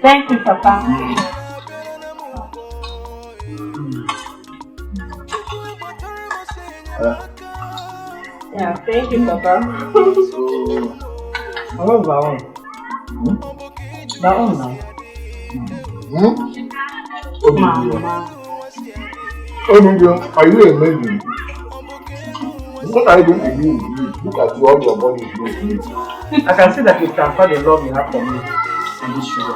Thank you, Papa. Yeah, thank you, Papa. I love that one. That one now. Mama. Are you amazing? What are you going to do? Look at what your body is doing. I can see that you transfer the love you have for me and this sugar.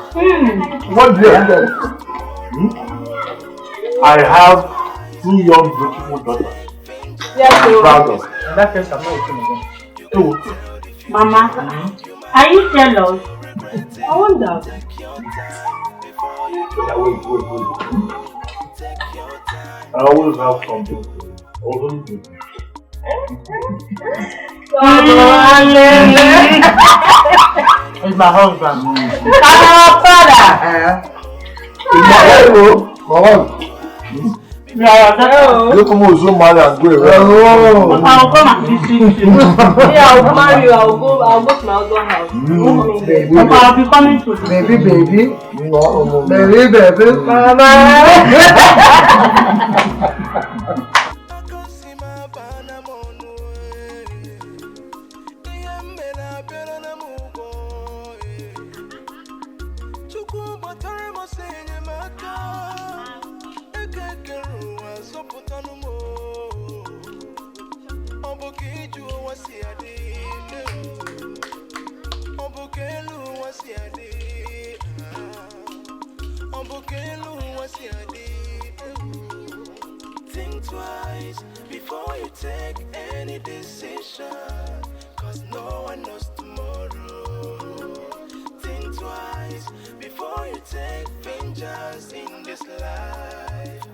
What do you have? I have 2 young beautiful daughters. Yes, I'm proud of. In that case, I'm not eating again. 2. Mama, are you jealous? I wonder. Yeah, wait. I always have something. Always do. It's my husband. I'm our father. It's my husband. My husband. No. You come on Zoom man and go away. I'll come and visit you. Yeah, I'll marry you. I'll go to my husband's house. Baby, Papa, I'll be coming to Baby. no. Baby. Mama. Think twice before you take any decision, cause no one knows tomorrow. Think twice before you take vengeance in this life.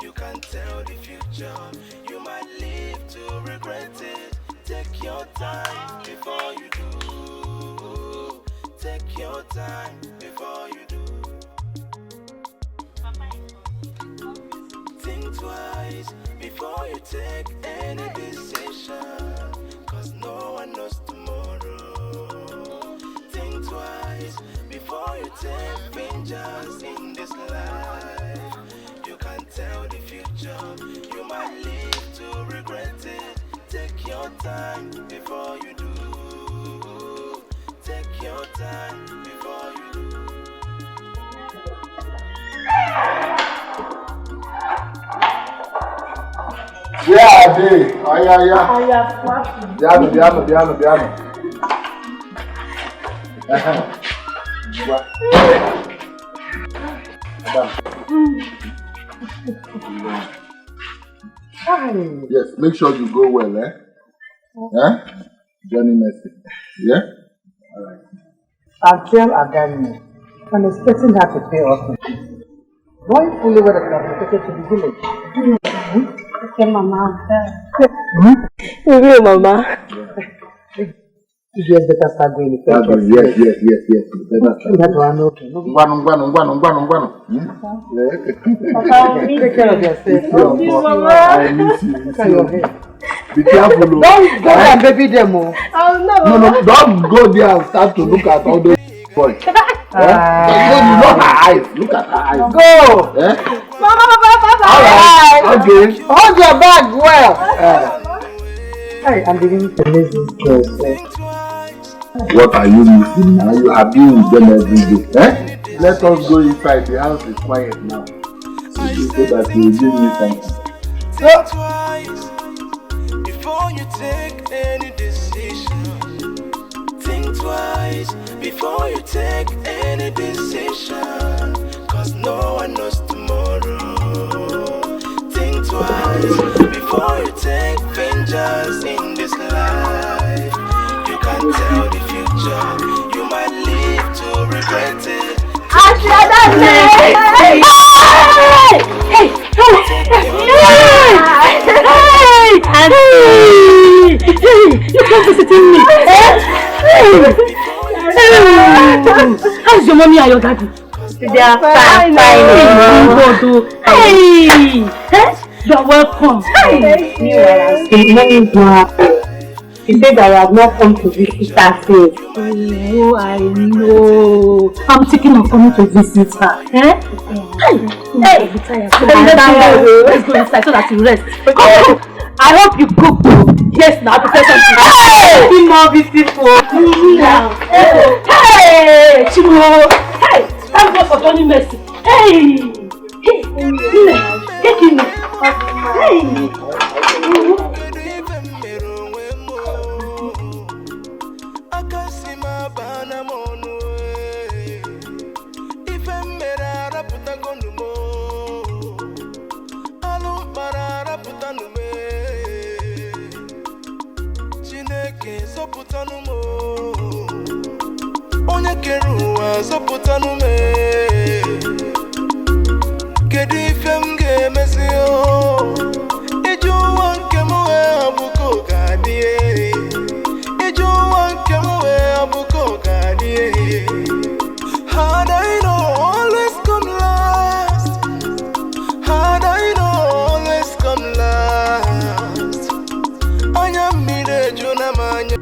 You can't tell the future, you might live to regret it. Take your time before you do. Take your time before you do. Think twice before you take any decision, cause no one knows tomorrow. Think twice before you take vengeance in this life. You can't tell the future, you might live to regret it. Take your time before you do. Take your time before you do. Yeah, day. Yeah. I have watched. Piano. Yes, make sure you go well, eh? Johnny Messi. Yeah? Alright. I'll tell Agani. I'm expecting her to pay off. Going fully with the transportation to the village. Okay, Mama. Really, Mama? You just better start going. Yes. Better start. Okay. Ngwano. Papa, Take care of yourself. Mama. I miss you. Look at your hair. Be careful. Don't go and baby them. Oh no. No, don't go there and start to look at all those boys. You know her eyes. Look at her eyes. Go! Mama. Alright. Okay. Hold your bag well. Hey, I'm beginning to miss this girl. What are you missing now? You have been with them every day. Let us go inside. The house is quiet now. So that you will give me something. Think twice before you take any decision. Think twice before you take any decision, cause no one knows tomorrow. Think twice before you take vengeance in this life. You can't tell the future, you might live to regret it. You come visiting me. How's your mommy and your daddy? They are fine. Hey, you're welcome. He said I have not come to visit her since. Oh, I know. I'm thinking of coming to visit her. Eh? Hey! Let's go inside so that you rest. I hope you cook too. Yes, now prepare something. Hey! More beautiful. Hey! Chimo! Hey! Thank God for Johnny Mercy. Hey! Hey! Get in there. Hey! Onye keruwa zọpụtanụ me kedu ife m ga-emezi ije ụwa nke m wee abụko ga-adị ije ụwa nke m wee abụko ga-adị had I know always come last had I know always come last anya mmiri eju na m anya.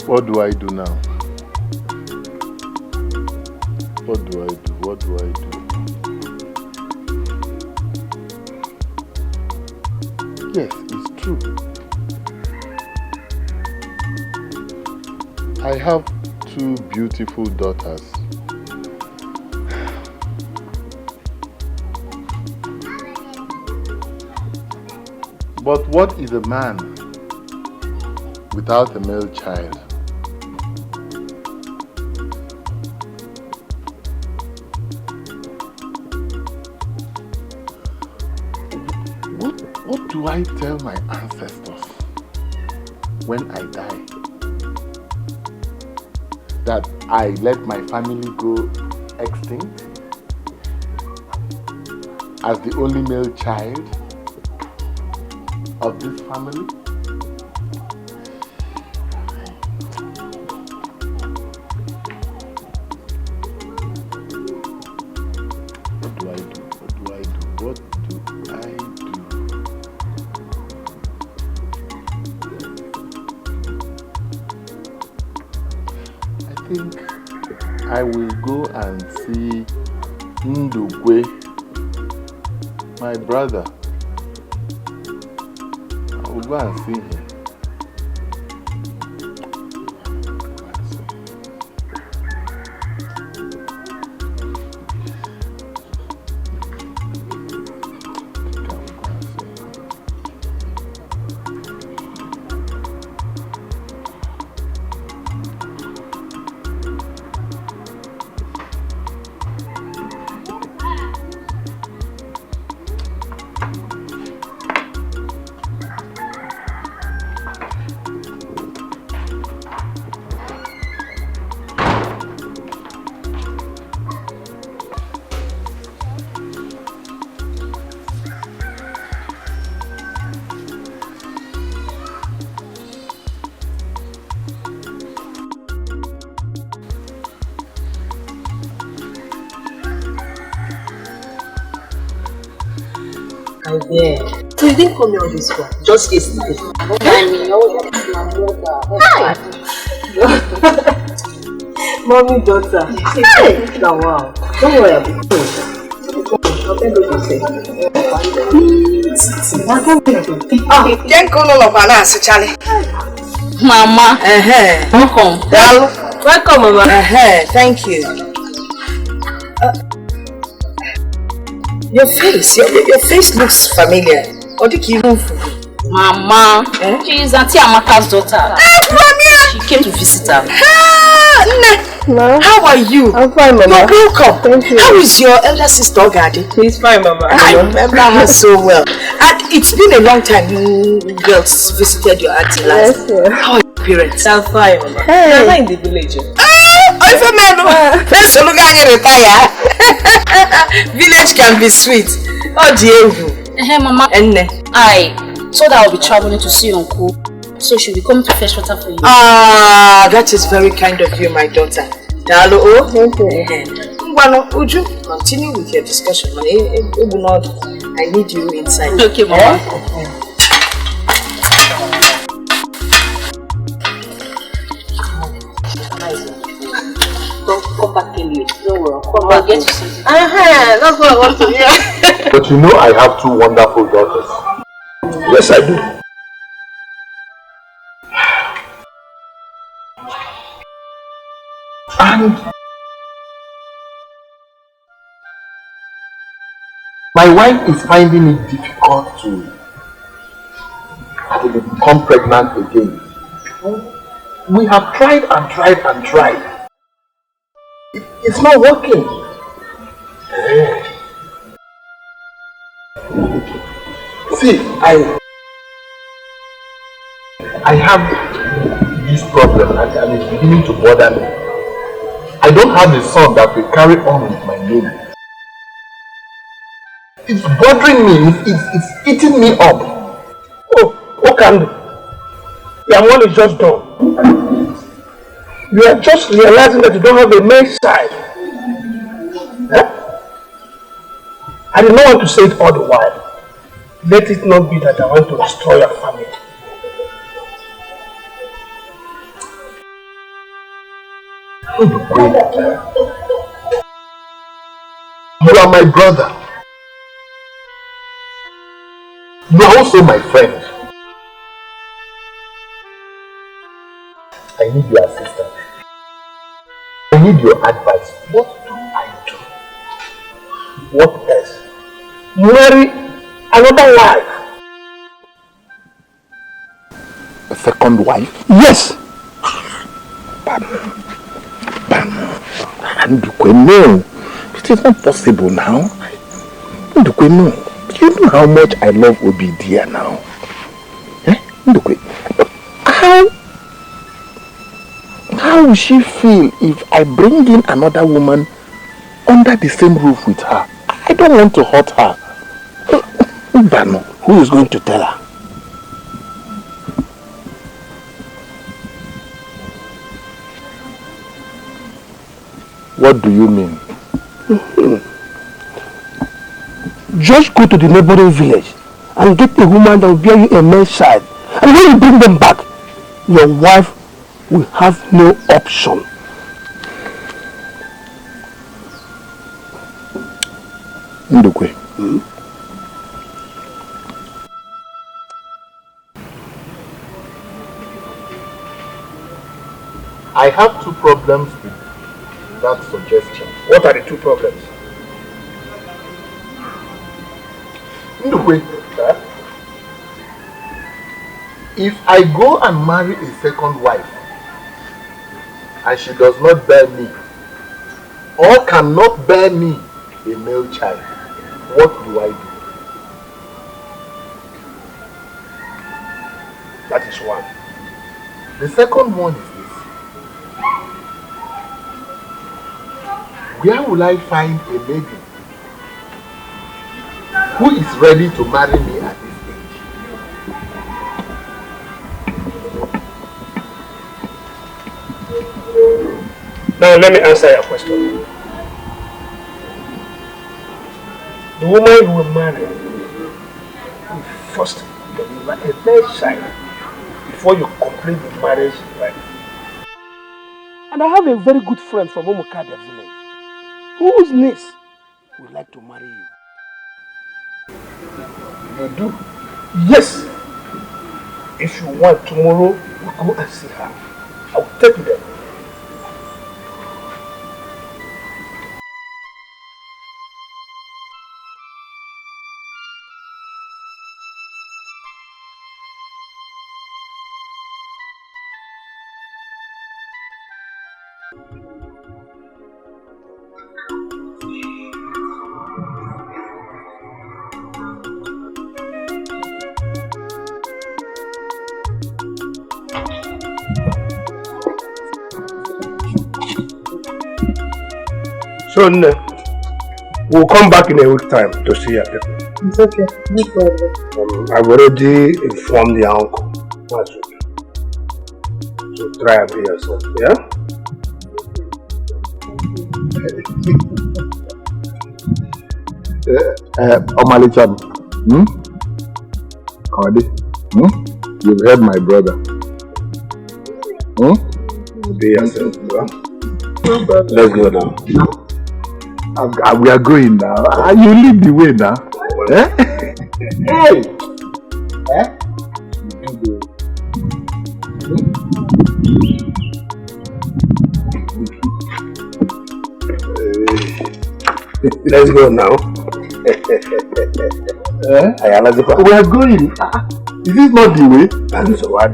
What do I do now? What do I do? What do I do? Yes, it's true. I have 2 beautiful daughters. But what is a man without a male child? What do I tell my ancestors when I die? That I let my family go extinct as the only male child of this family? What do I do? What do I do? What do I do? I think I will go and see Ndukwe, my brother. I will go and see him. Yeah. So you didn't come here on this one, just yesterday. Mommy, daughter. Hey! Now, wow. Don't worry about it. Mama. Welcome. Welcome, Mama. Thank you. Your face looks familiar. What did you move? Mama, she is Auntie Amaka's daughter. She came to visit her. No. How are you? I'm fine, Mama. You're welcome. Thank you. How is your elder sister, Gadi? She's fine, Mama. I remember her so well. And it's been a long time you girls visited your auntie last. Yes, yeah. How are your parents? I'm fine, Mama. Hey. I'm in the village. Village can be sweet. Oh, Diego. Hey, Mama. I told her I'll be traveling to see Uncle, so she'll be coming to fetch water for you. Ah, that is very kind of you, my daughter. Hello. Thank you. Would you continue with your discussion? I need you inside. Okay, Mama. come back in you. Don't worry, come back. Get you something. That's what I want to hear. But you know I have 2 wonderful daughters. Yes, I do. And my wife is finding it difficult to become pregnant again. We have tried and tried and tried. It's not working. See, I have this problem and it's beginning to bother me. I don't have a son that will carry on with my name. It's bothering me, it's eating me up. Oh, Okando, your one is just done. You are just realizing that you don't have a male side. Huh? I did not want to say it all the while. Let it not be that I want to destroy your family. You are my brother. You are also my friend. I need your assistance. I need your advice. What do I do? What else? Marry another wife. A second wife? Yes. Ndukwe, no. It is not possible now. Ndukwe, no. You know how much I love Obidia now. Eh? Ndukwe, how will she feel if I bring in another woman under the same roof with her? I don't want to hurt her. Bano, who is going to tell her? What do you mean? Just go to the neighboring village and get a woman that will bear you a man's child. And when you bring them back, your wife will have no option. Ndukwe. I have 2 problems with that suggestion. What are the 2 problems? Ndukwe, if I go and marry a second wife and she does not bear me or cannot bear me a male child, what do I do? That is one. The second one is this. Where will I find a lady who is ready to marry me at this age? Now let me answer your question. The woman you will marry will first deliver a male child before you complete the marriage right. And I have a very good friend from Omokabia village whose niece would like to marry you. You do? Yes. If you want, tomorrow we'll go and see her. I will take you there. So, we'll come back in a week's time to see your people. It's okay, no problem. I've already informed the uncle. That's okay. So try and be yourself, yeah? Omalichan, Kawadi, you've heard my brother. Be yourself, yeah? Let's go now. We are going now. You lead the way now. Eh? Hey! Eh? Let's go now. We are going. Is this not the way? I'm so what?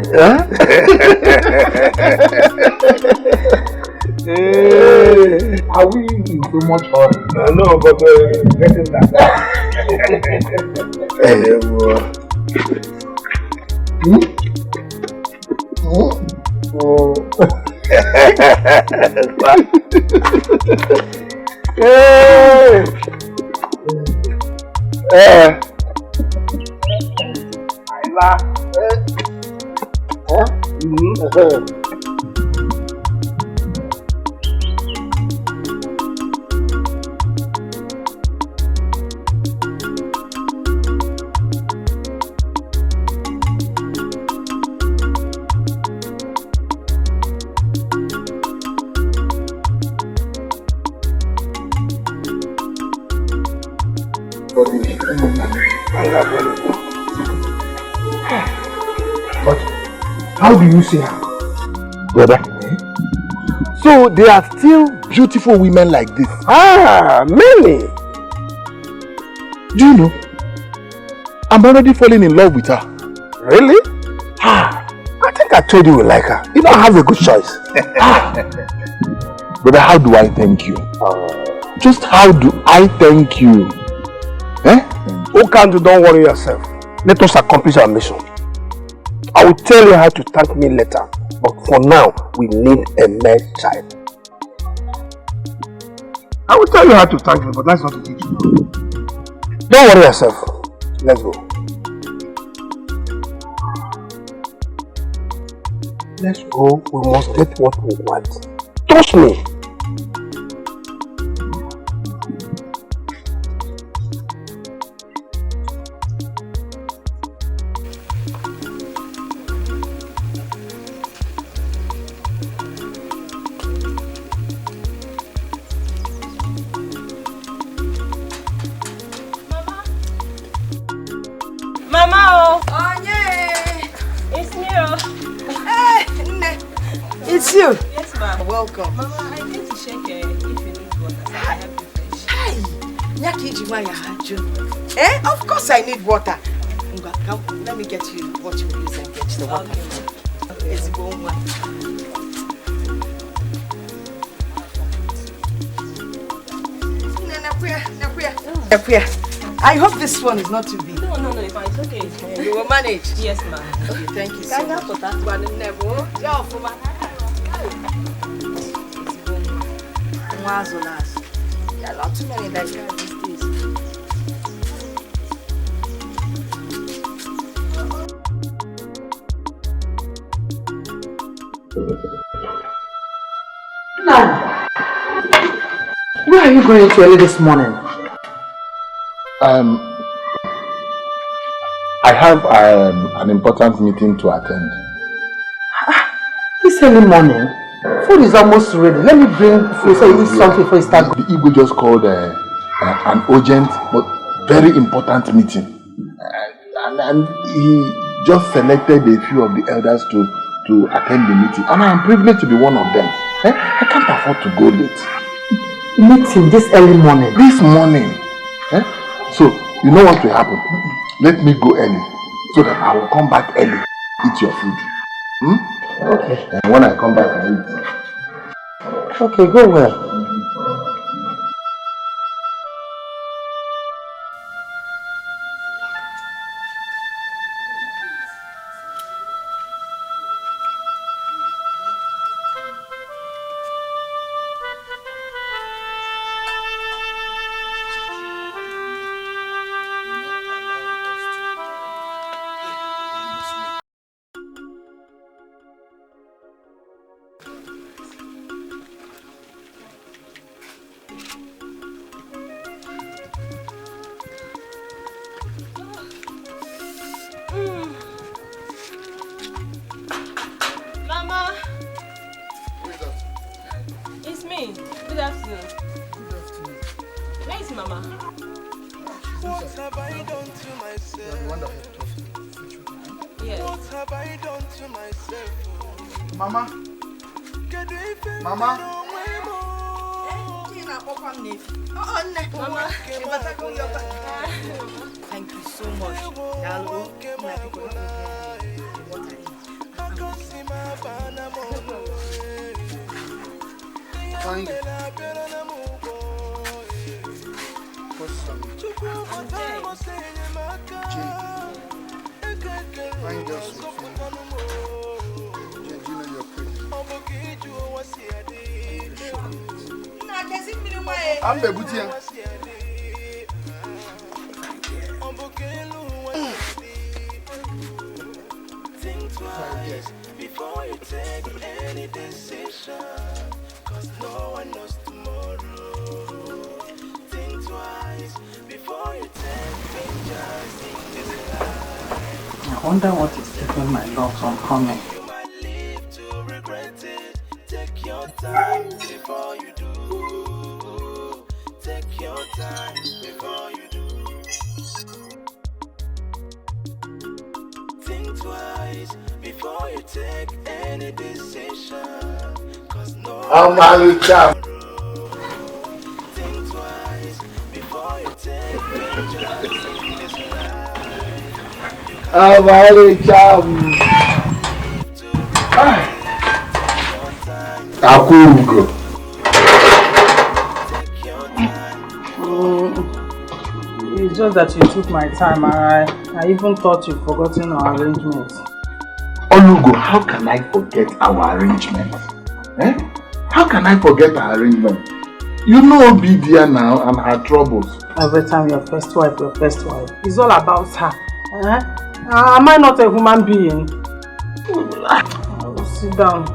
Are we in so much hurry? No, but getting that. But how do you see her? Brother. So there are still beautiful women like this. Many. Do you know? I'm already falling in love with her. Really? I think I told you we like her. You don't have a good choice. Brother, how do I thank you? Just how do I thank you? Okandu, don't worry yourself. Let us accomplish our mission. I will tell you how to thank me later. But for now, we need a male child. I will tell you how to thank me, but that's not to teach you. Don't worry yourself. Let's go. Let's go. We must get what we want. Trust me. It's you. Yes, ma'am. Welcome. Mama, I need to check if you need water. So I have to finish. Hey, of course I need water. Come, let me get you what you use and get the water. Okay. It's going one. I hope this one is not too big. No, it's fine. It's okay. You will manage. Yes, ma'am. Okay, thank you so much. For that one, never. There are not too many that can these days. Where are you going to early this morning? I have an important meeting to attend. This early morning? Food is almost ready. Let me bring food so you eat something before you start. The Igbo just called an urgent but very important meeting. And he just selected a few of the elders to attend the meeting. And I am privileged to be one of them. I can't afford to go late. Meeting this early morning? This morning. So, you know what will happen? Let me go early so that I will come back early. Eat your food. Okay. And when I come back, I eat. Okay, go well. Mommy, good afternoon. Where is Mama? What have I done to myself? Yes. What have I done to myself? Mama. Mama. Mama. Thank you so much. Find it. Find us some food. Jane, you know you're pretty. I'm the booty. Think twice before you take any decision, 'cause no one knows tomorrow. Think twice before you take pictures in this life. I wonder what is keeping my love from coming. You might live to regret it. Take your time before you do. Take your time before you do. Think twice before you take any decision, 'cause no I'm married, chap. think twice before you take pictures in this life. I'm married, chap. Akugo. It's just that you took my time and I even thought you'd forgotten our arrangements. Olugo, how can I forget our arrangement? Eh? How can I forget our arrangement? You know Bidia now and her troubles. Every time your first wife. It's all about her. Eh? Am I not a human being? Sit down.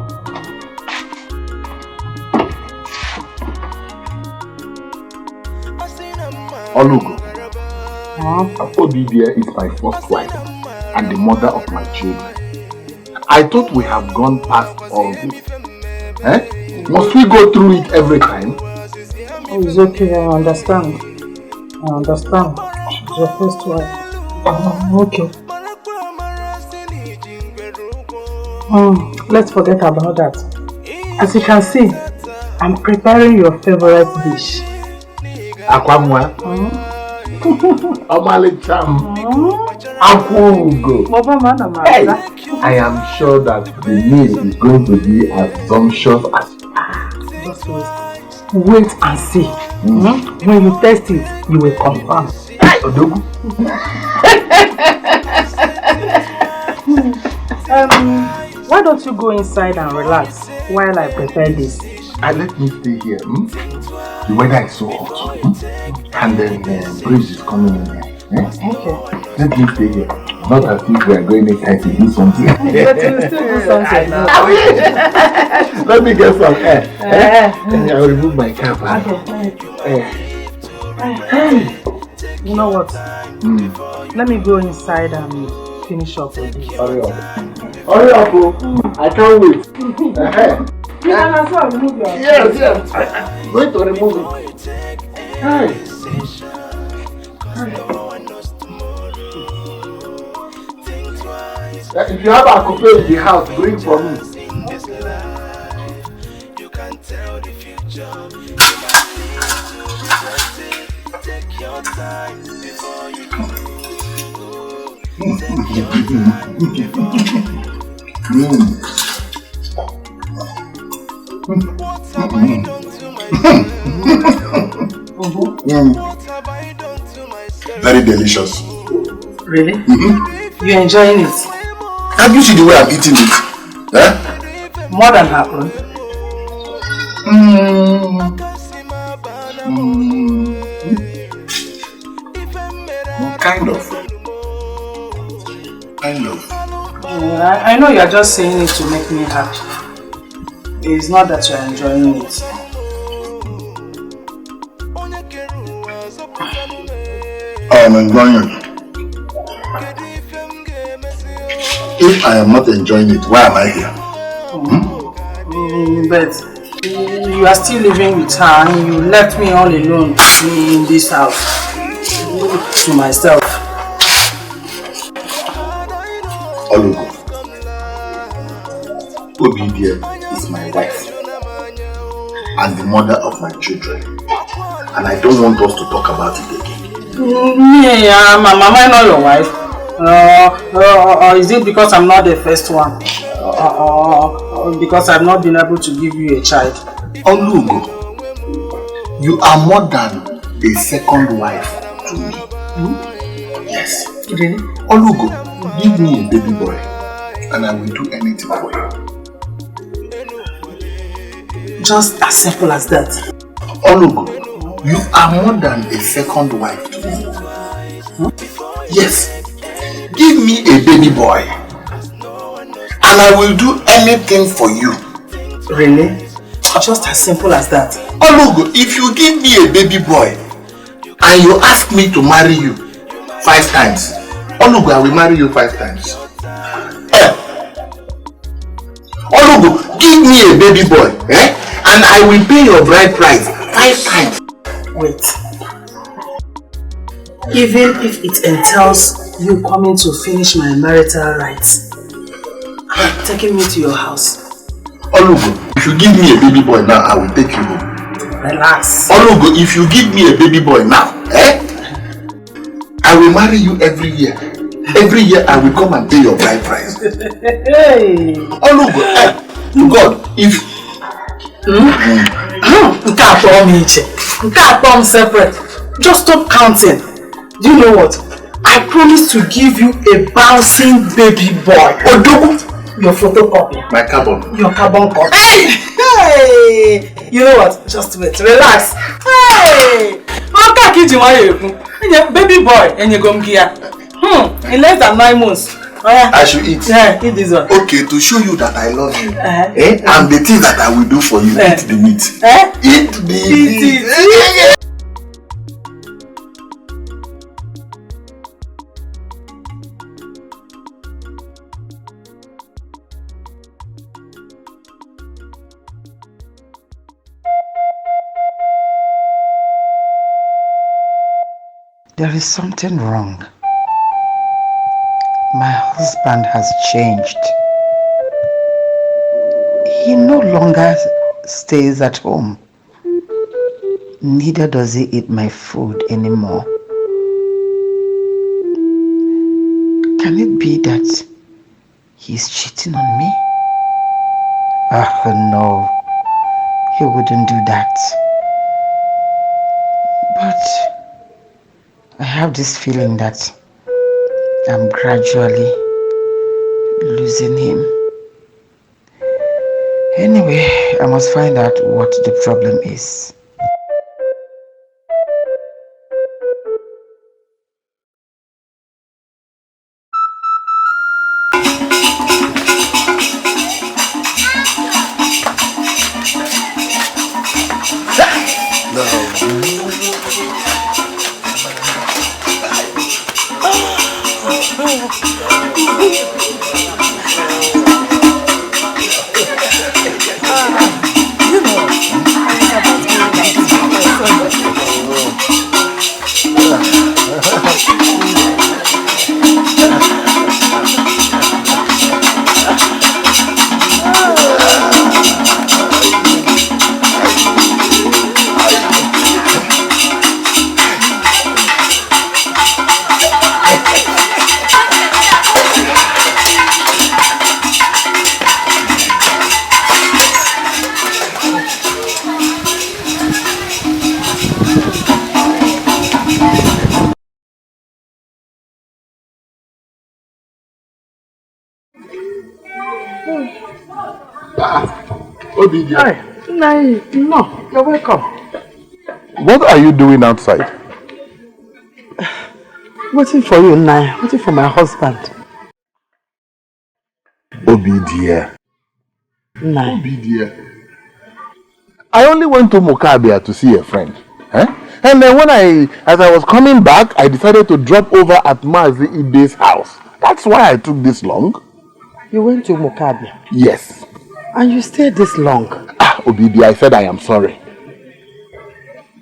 Olugo, Bidia is my first wife and the mother of my children. I thought we have gone past all this. Eh? Must we go through it every time? Oh, it's okay, I understand. She's your first wife. Okay. Let's forget about that. As you can see, I'm preparing your favorite dish. Akwamwa. Omalicham. Akugo. Hey, I am sure that the meal is going to be as sumptuous as. Just wait and see. When you taste it, you will confirm. Odogu. Why don't you go inside and relax while I prepare this? And let me stay here. The weather is so hot. And then the breeze is coming in here. Okay. Let me stay here. Not as if we are going inside to do something. But you will still do something now. Let me get some air. I'll remove my cap. Okay. You know what? Let me go inside and finish up with this. Hurry up. Hurry up, I can't wait. You can as well remove your Yes. I'm going to remove it. Hey. If you have a coupe in the house, bring for me. You can tell the future. Take your time before you do. What have I done to myself? What have I done to myself? Very delicious. Really? You enjoying it? Can't you see the way I'm eating it? Eh? More than happy. Kind of. I know you're just saying it to make me happy. It's not that you're enjoying it. I am enjoying it. If I am not enjoying it, why am I here? But you are still living with her and you left me all alone in this house to myself. Olugo, Obidia is my wife and the mother of my children, and I don't want us to talk about it again. Yeah, Mama, am I not your wife? Or is it because I'm not the first one? Or because I've not been able to give you a child? Olugo, you are more than a second wife to me. Yes. Really? Olugo, give me a baby boy and I will do anything for you. Just as simple as that. Olugo, you are more than a second wife to me. Yes. Give me a baby boy and I will do anything for you. Really? Just as simple as that. Olugo, if you give me a baby boy and you ask me to marry you 5 times, Olugo, I will marry you 5 times. Olugo, give me a baby boy, and I will pay your bride price 5 times. Wait. Even if it entails you coming to finish my marital rights, taking me to your house. Olugo, if you give me a baby boy now, I will take you home. Relax. Olugo, if you give me a baby boy now, I will marry you every year. Every year I will come and pay your bride price. Hey. Olugo, God, if separate. Just stop counting. Do you know what? I promise to give you a bouncing baby boy. Odogu, your photocopy. My carbon. Your carbon copy. Hey! You know what? Just wait. Relax. Hey! Baby boy, and you come here. In less than 9 months. I should eat. Yeah, eat this one. Okay, to show you that I love you. And the things that I will do for you, eat the meat. Eat the meat. There is something wrong. My husband has changed. He no longer stays at home. Neither does he eat my food anymore. Can it be that he's cheating on me? Oh no, he wouldn't do that. But I have this feeling that I'm gradually losing him. Anyway, I must find out what the problem is. Hi. No, you're welcome. What are you doing outside? Waiting for you, Nai. Waiting for my husband. Obi dear. Nai. Obi dear. I only went to Mokabia to see a friend. And then as I was coming back, I decided to drop over at Mazi Ide's house. That's why I took this long. You went to Mokabia? Yes. And you stayed this long? Obidi, I said I am sorry.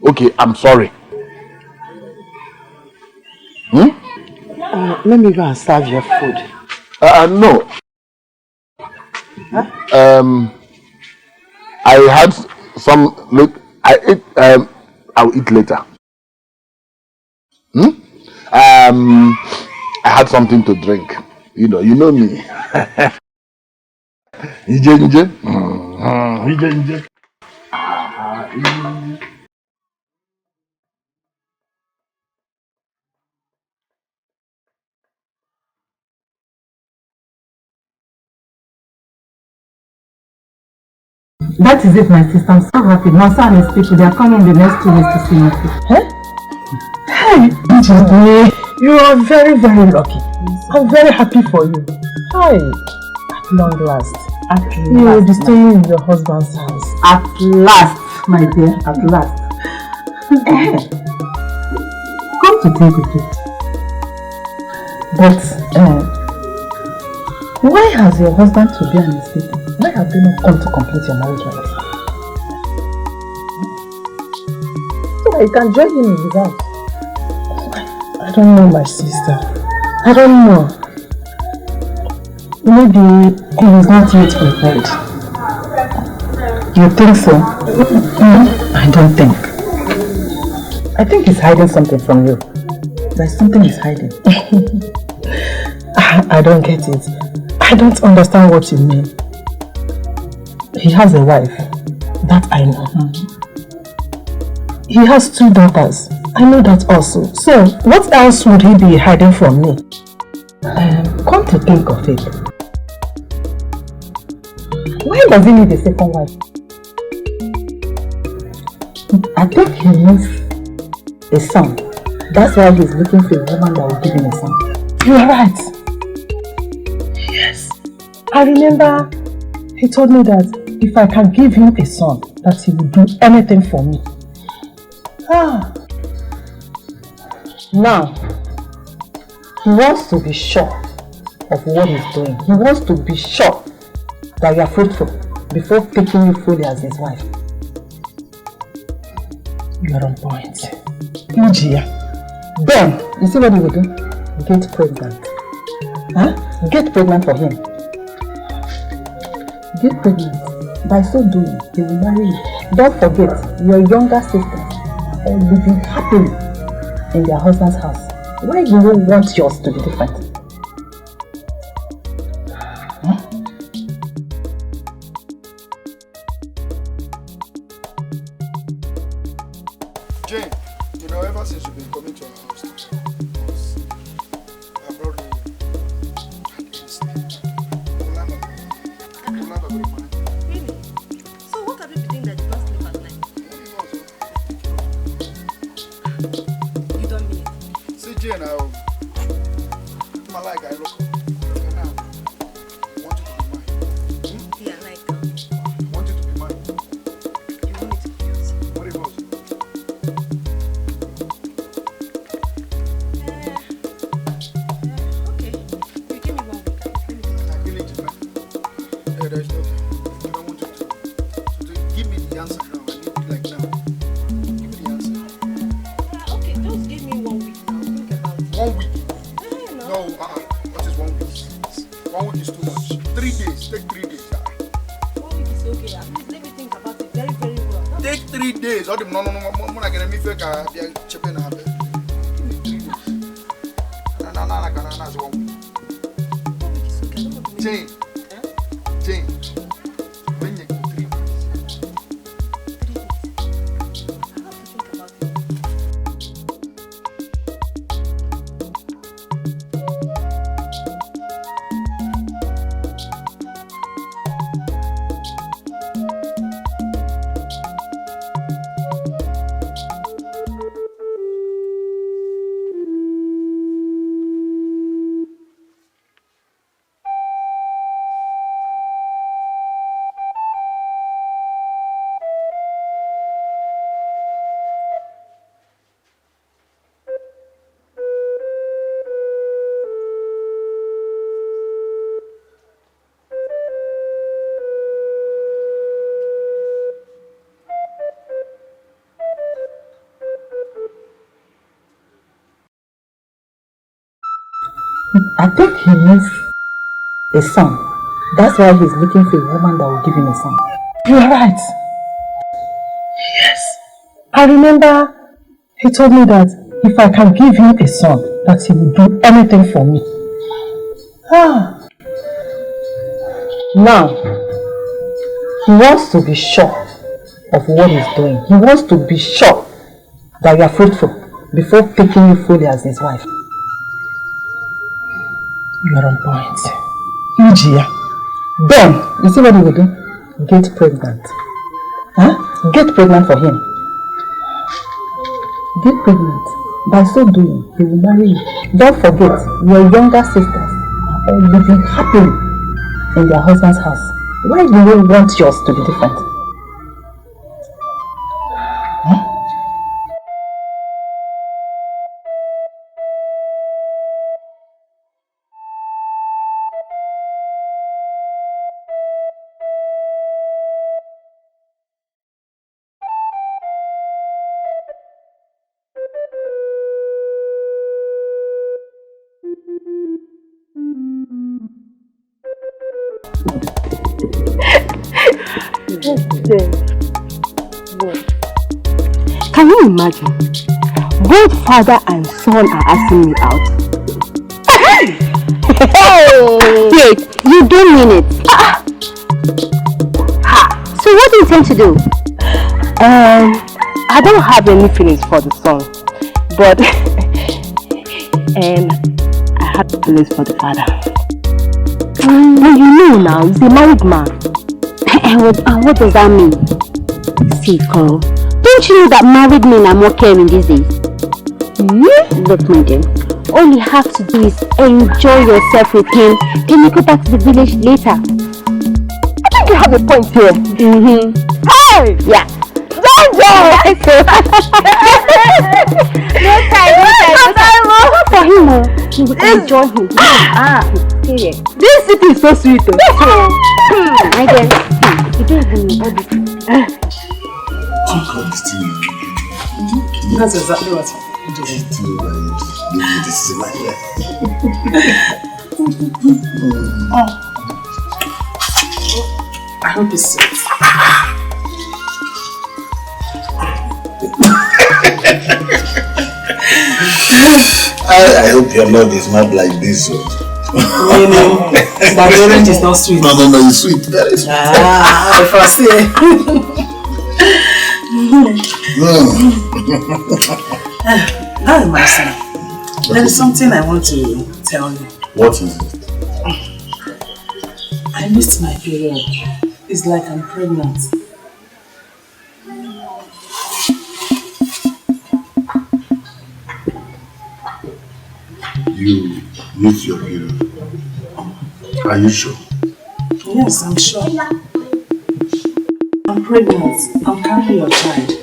Okay, I'm sorry. Let me go and serve your food. No. Huh? I had some. Look, I ate. I'll eat later. I had something to drink. You know me. Ije. Ije. That is it, my sister. I'm so happy. Masa and his people, they are coming in the next 2 days to see me. Huh? Hey, Ije, you are very, very lucky. I'm very happy for you. Hi, at long last. At last. You will be staying in your husband's house. At last, my dear. At last. Come to think of it. But, why has your husband to be an estate? Why have you not come to complete your marriage life? So that you can join him in his house. I don't know, my sister. I don't know. Maybe he is not yet prepared. You think so? I don't think. I think he's hiding something from you. There's something he's hiding. I don't get it. I don't understand what you mean. He has a wife. That I know. He has 2 daughters. I know that also. So, what else would he be hiding from me? Come to think of it. Why does he need a second wife? I think he needs a son. That's why he's looking for a woman that will give him a son. You are right. Yes. I remember he told me that if I can give him a son, that he will do anything for me. Now, he wants to be sure of what he's doing. He wants to be sure that you are fruitful before taking you fully as his wife. You are on point. Then, you see what he will do? Get pregnant. Get pregnant for him. Get pregnant. By so doing, he will marry you. Don't forget, your younger sisters are living happily in their husband's house. Why do you want yours to be different? Jane, ever since you've been coming to our house, I've brought you Really? So what have you been doing that you don't sleep at night? You don't mean it? See, Jane, I look. Now, I want you to be mine. Yeah, like, I want you to be mine. you want me to be yours? What it was? Okay. You give me 1 week. I feel it, man. There's nothing. I don't want you to give me the answer now. I need it like now. Give me the answer. Okay, just give me 1 week now. Think about it. 1 week. No. No, what is 1 week? 1 week is too much. 3 days. Take 3 days. 1 week is okay. At least let me think about it very, very well. Take 3 days. All them no. I'm not gonna make fake. They're chipping out. Give me 3 days. No. That's 1 week. 1 week is okay. I don't want to make Jane. Jane. When you go 3 days. 3 days. I have to think about it. I think he needs a son. That's why he's looking for a woman that will give him a son. You are right. Yes. I remember he told me that if I can give him a son, that he will do anything for me. Now, he wants to be sure of what he's doing. He wants to be sure that you are fruitful before taking you fully as his wife. You are on point. Ijia. Then, you see what he will do? Get pregnant. Get pregnant for him. Get pregnant. By so doing, he will marry you. Don't forget, your younger sisters are all living happily in their husband's house. Why do you want yours to be different? Can you imagine? Both father and son are asking me out. Wait, you don't mean it. So what do you intend to do? I don't have any feelings for the son, but I have feelings for the father. But you know now, he's a married man. And what does that mean? See, Carl, don't you know that married men are more caring these days? Look, my dear, all you have to do is enjoy yourself with him, then you go back to the village later. I think you have a point here. Hey! Yeah. Don't go! No time. For him, he will enjoy him. Serious. This city is so sweet. My dear, you don't even know all this. That's exactly what I'm doing. This is my life. I hope it's safe. I hope your love is not like this. Meaning that the orange is not sweet. No, it's sweet. Very sweet. If I say. Now, my son, there is something I want to tell you. What is it? I missed my period. It's like I'm pregnant. You miss your period. Are you sure? Yes, I'm sure. I'm pregnant. I'm carrying your child.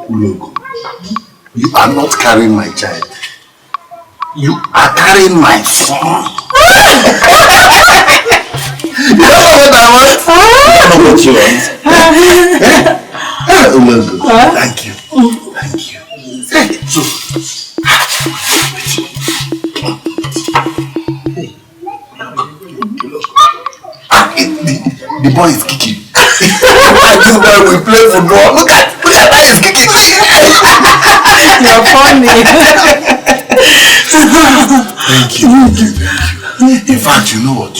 Look, you are not carrying my child. You are carrying my son. You don't know what I want? You don't know what you want? Thank you. Thank you. So, the boy is kicking. This boy will play football. Look at that, he's kicking. You're funny. Thank you. In fact, you know what?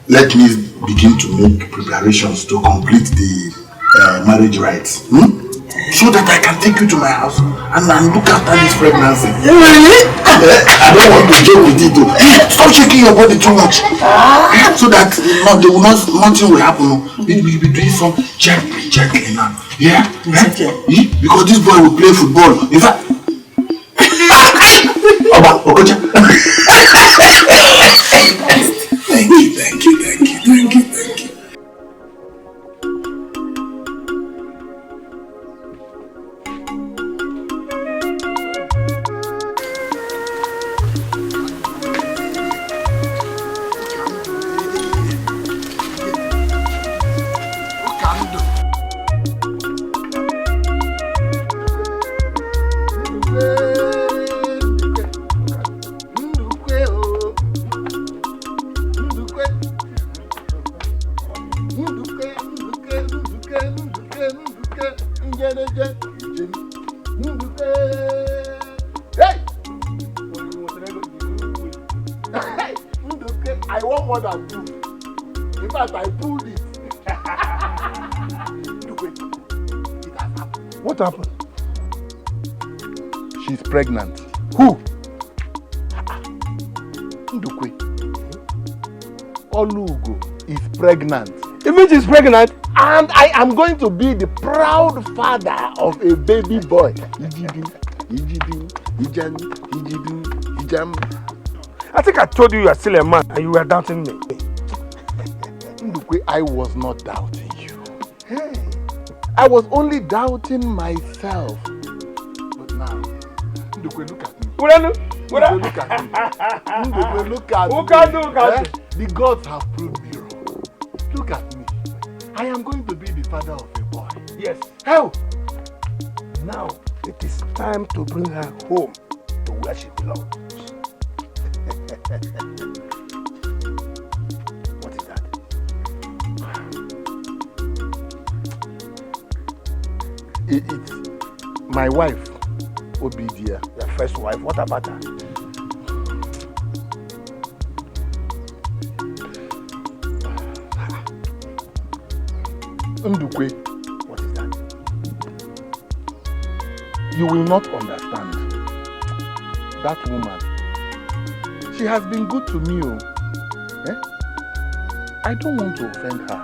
Let me begin to make preparations to complete the marriage rites. So that I can take you to my house and look after this pregnancy. Really? I don't want to joke with it. Stop shaking your body too much. So that nothing will happen. We will be doing some gently now. Yeah? Because this boy will play football. In fact, Thank you. I want more than proof. In fact, I proved it. Look, wait. It has happened. What happened? She's pregnant. Who? Ndukwe. Olugo is pregnant. It means she's pregnant? And I am going to be the proud father of a baby boy. I think I told you are still a man and you were doubting me. Ndukwe, I was not doubting you. Hey, I was only doubting myself. But now, Ndukwe, look at me. Look at me. Ndukwe, look at me. The gods have proved me wrong. Look at me. I am going to be the father of a boy. Yes. How? Now it is time to bring her home to where she belongs. What is that? It's my wife, Obidia. Your first wife. What about her? Ndukwe, what is that? You will not understand. That woman, she has been good to me. I don't want to offend her.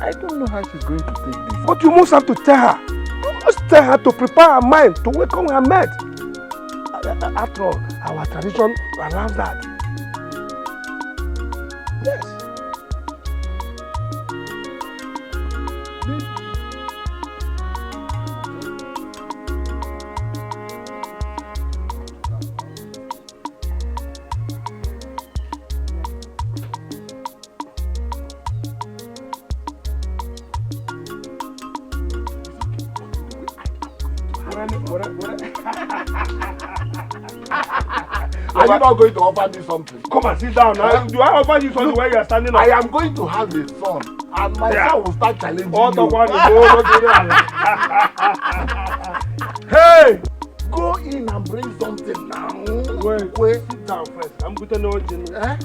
I don't know how she's going to take this. But you must have to tell her. You must tell her to prepare her mind to welcome her mate. After all, our tradition allows that. Yes. Are you not going to offer me something? Come and sit down now. Do I offer you something where you are standing up? I am going to have a son, and my son will start challenging you. Hey! Go in and bring something now. Wait, sit down first. I'm going to know what you know.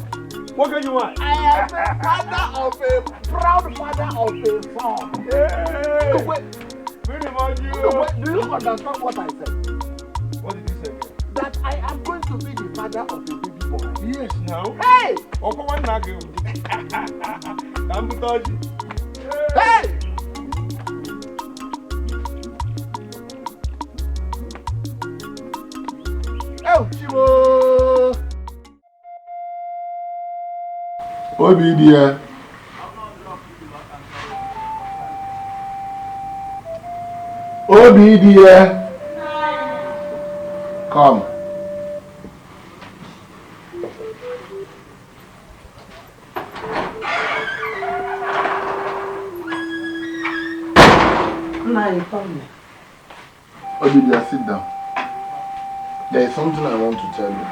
What can you want? I am a proud father of a son. Hey! Look, wait. Very much you. Look, wait. Do you understand what I said? What did you say? That I am going to be the father of a baby boy. Yes, now. Hey! Open one nugget. I'm going to Hey! Oh, Chibo! Obidia. Obidia. Come. Obidia, sit down. There is something I want to tell you.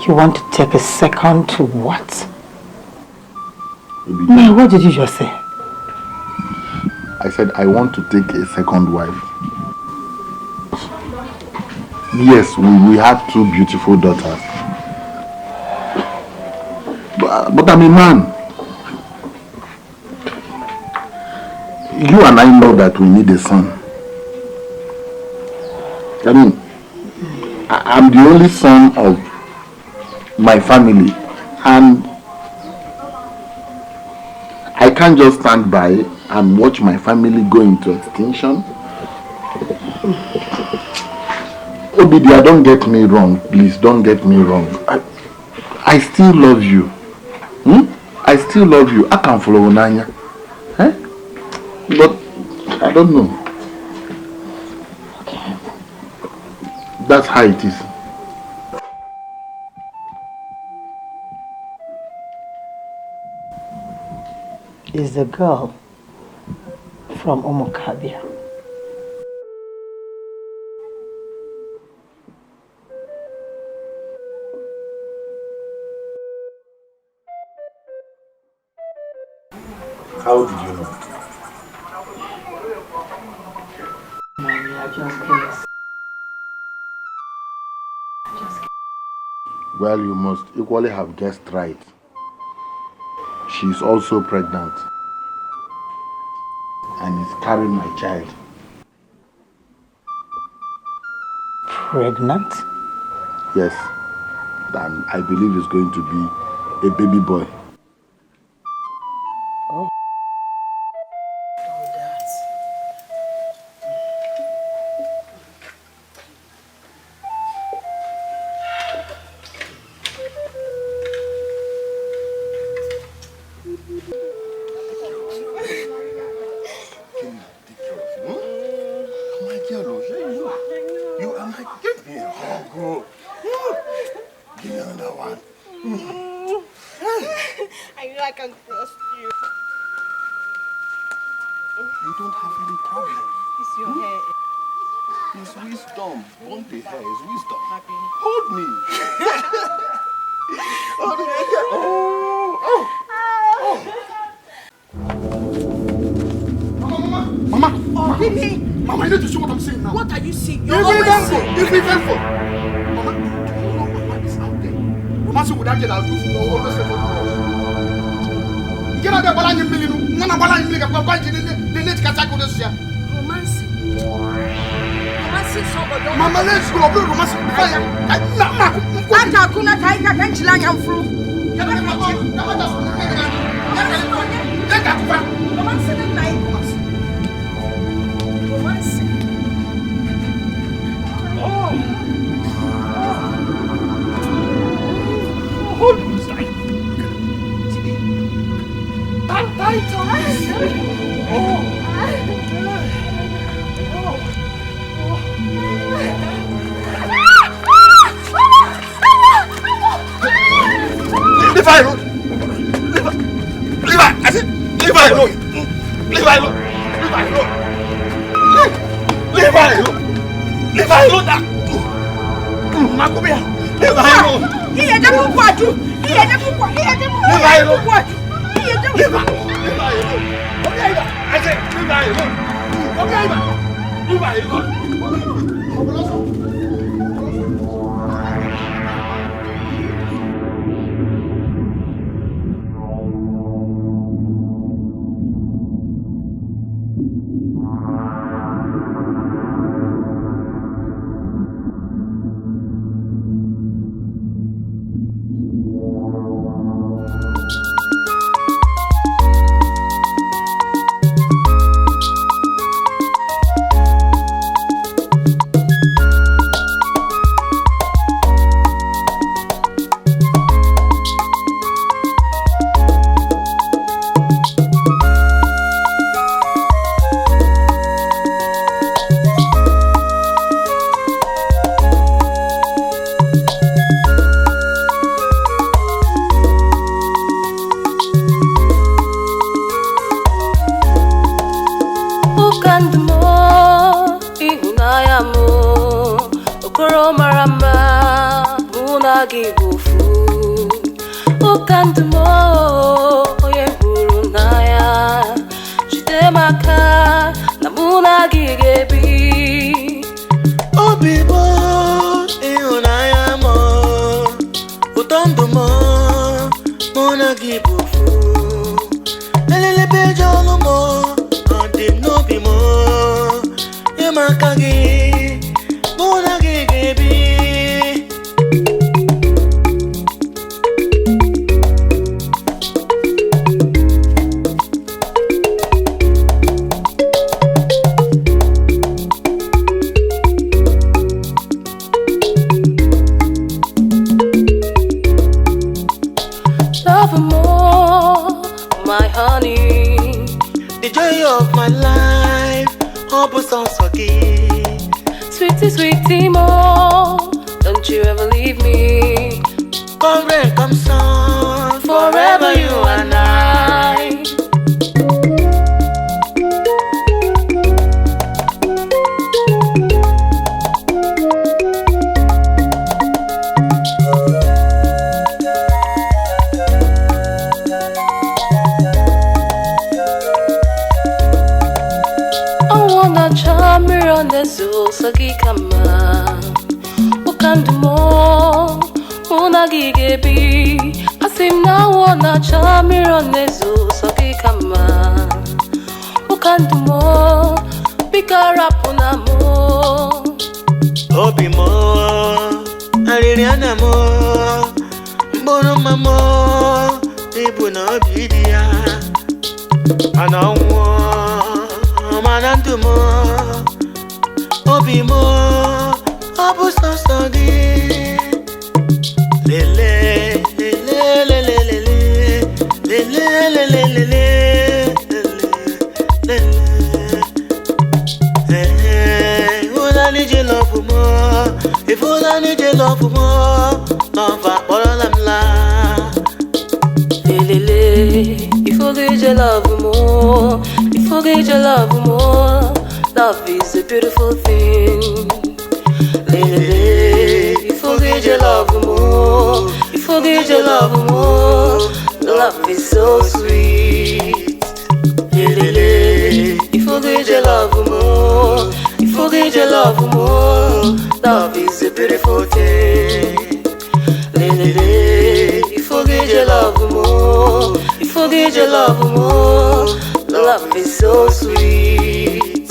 You want to take a second to what? No, what did you just say? I said I want to take a second wife. Yes, we have 2 beautiful daughters. But I'm a man. You and I know that we need a son. I mean, I'm the only son of my family, and I can't just stand by and watch my family go into extinction. Obidia, don't get me wrong, please, don't get me wrong. I still love you. I still love you. I can follow Nanya. But I don't know. that's how it is. Is the girl from Omokabia. How did you know? Mommy, I just guessed. Well, you must equally have guessed right. She is also pregnant and is carrying my child. Pregnant? Yes, and I believe it's going to be a baby boy. Oh. Mama, let's go. Sweetie, sweetie, more. Don't you ever leave me. Come rain, come sun, Forever you and I. Nezo sagi kama ukandumo unagigebi asim na wana chamiro nezo sagi kama ukandumo bikarapu mo obi mo aririana mo mbono mamo ibu na obidia anawo manandumo Obi mo, abu sasagi, lele, lele, lele, lele, lele, lele, lele, lele. Hey, una need your love more. If una need your love more, love for all I'm la. Lele, if you get your love more, if you get your love more. Love is a beautiful thing. You forget your love more. You forget your love more. Love is so sweet. You forget your love more. You forget your love more. Love is a beautiful thing. You forget your love more. You forget your love more. Love is so sweet.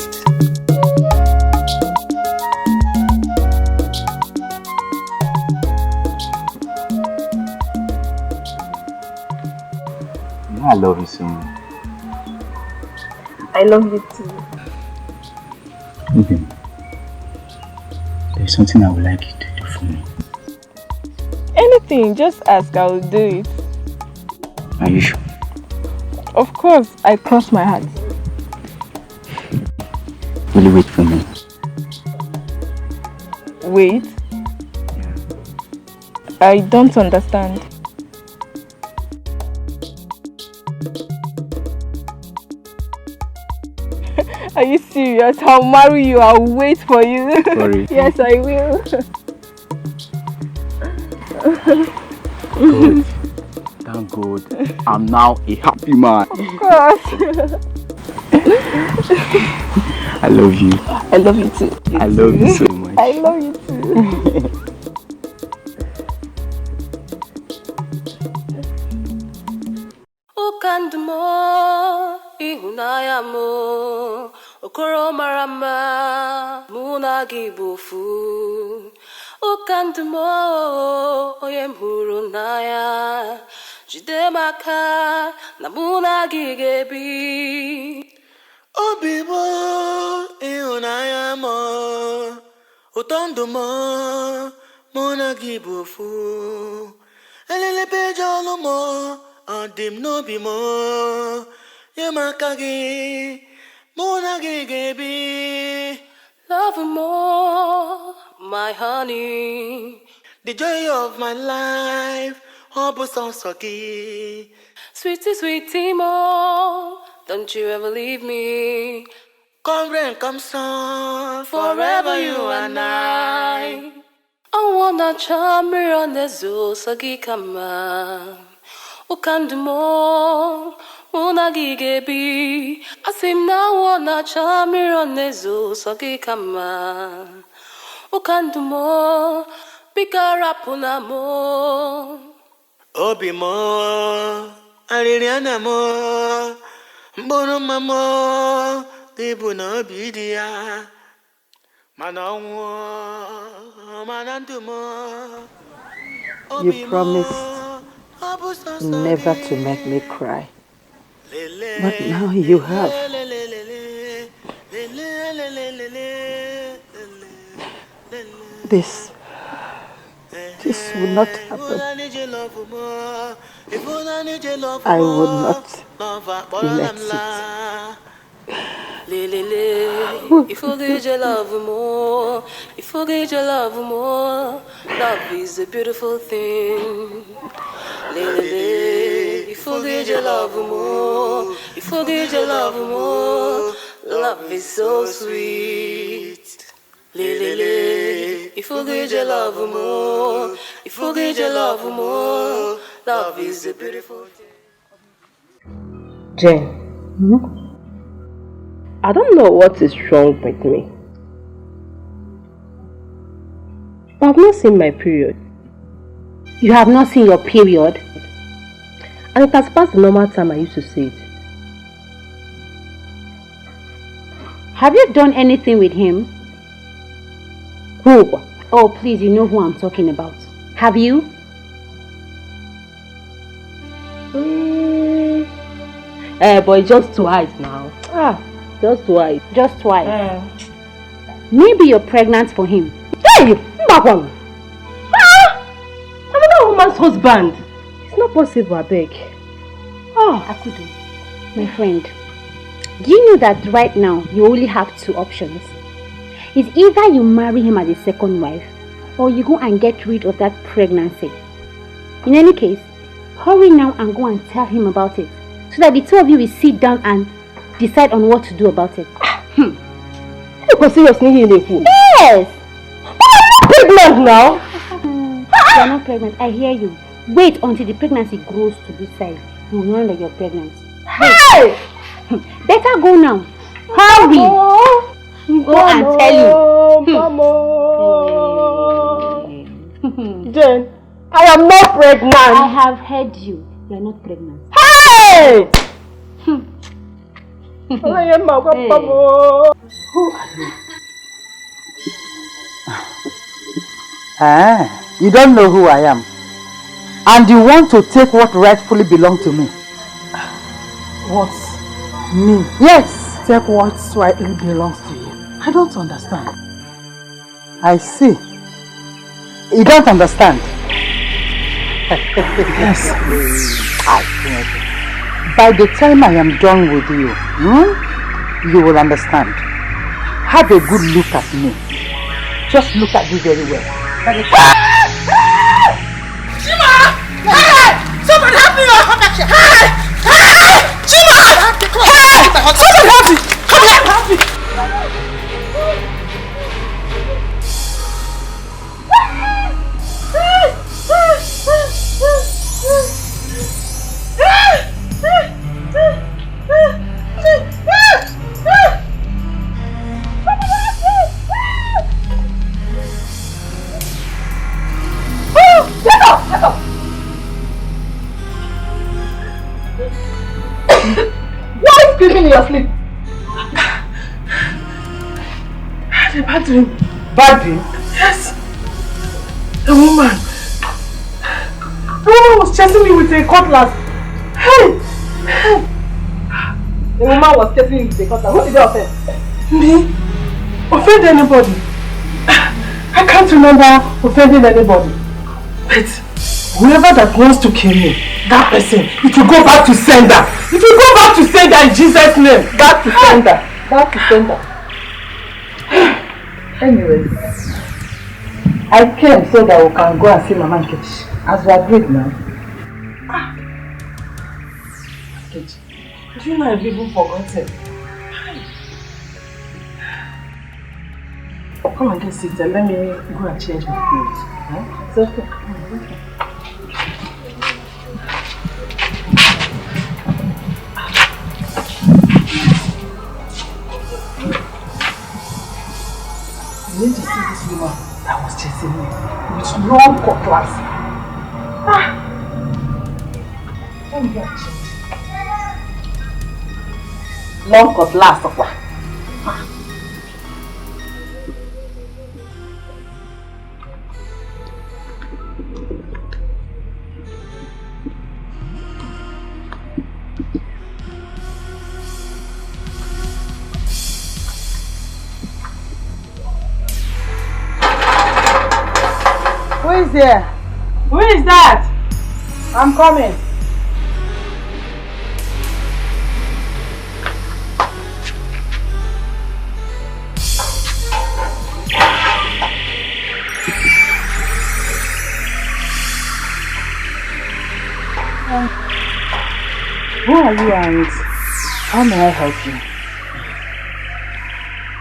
I love you so much. I love you too. Okay. There's something I would like you to do for me. Anything, just ask, I will do it. Are you sure? Of course, I cross my heart. Will you wait for me? Wait? Yeah. I don't understand. Are you serious? I'll marry you. I'll wait for you. Sorry. Yes, I will. Good. Thank God. I'm now a happy man. Of course. I love you. I love you too. I love you so much. I love you too. Ukandumo ihunaya mo okoro marama muna gibofu Ukandumo oyem huru naya jide maka na muna gigebi Obi mo ihunaya mo utondo mo muna gibofu elele pejolo mo Adim no be mo, Yamakagi, Monagi gaby. Love more, my honey. The joy of my life, Hobo Sonsaki. Sweetie, sweetie mo, don't you ever leave me. Come rain, come sun, forever you and I wanna charm me on the zoo, Sagi Kama. Ukandumo, unagigebi. Asim na wana chamiro nezo sagi kama. Ukandumo, bikarapuna mo. Obi mo, aririana mo, mbono mamo, ibu na obidia. Manawo, manandumo. You promised never to make me cry. But now you have. This will not happen. I will not let it. Lele, you forget your love more. You forget your love more. Love is a beautiful thing. Lele, you forget your love more. You forget your love more. Love is so sweet. Lele, you forget your love more. You forget your love more. Love is a beautiful thing. Jane, I don't know what is wrong with me. I have not seen my period. You have not seen your period? And it has passed the normal time I used to see it. Have you done anything with him? Who? Oh, please, you know who I'm talking about. Have you? But just twice now. Just twice. Just twice. Maybe you're pregnant for him. Hey! Mbakwan! Another woman's husband. It's not possible, I beg. Akudo, my friend. Do you know that right now you only have two options? It's either you marry him as a second wife, or you go and get rid of that pregnancy. In any case, hurry now and go and tell him about it, so that the two of you will sit down and decide on what to do about it. You're seriously here, Neku? Yes! But I'm not pregnant now! You're not pregnant, I hear you. Wait until the pregnancy grows to this size. You will know that you're pregnant. Hey! Better go now. Hurry! Go and tell you. Jane, I am not pregnant. I have heard you. You're not pregnant. Hey! Hey. Who are you? You don't know who I am. And you want to take what rightfully belongs to me. What? Me? Yes. Take what rightly belongs to you. I don't understand. I see. You don't understand? Yes. By the time I am done with you, you will understand. Have a good look at me. Just look at me very well. Chima! Hey! Somebody help me! Come back here! Hey! Hey! Chima! Hey! Somebody help me! Come here! Help me! Get up! Get up! Why are you screaming in your sleep? I had a bad dream. Bad dream? Yes. A woman was chasing me with a cutlass. Hey! The woman was chasing you with a cutlass. Who did you offend? Me? Offend anybody? I can't remember offending anybody. But whoever that wants to kill me, that person, it will go back to sender. It will go back to sender in Jesus' name. Back to sender. Back to sender. Anyways, I came so that we can go and see Mama Nkechi. As we agreed now. Nkechi, do you know I've even forgotten? Come and get seated. Let me go and change my clothes. Huh? It's okay. You need to see this woman that was chasing me with long cutlass. Let me go and change. Long cutlass. Who is there? Who is that? I'm coming. Who are you and how may I help you?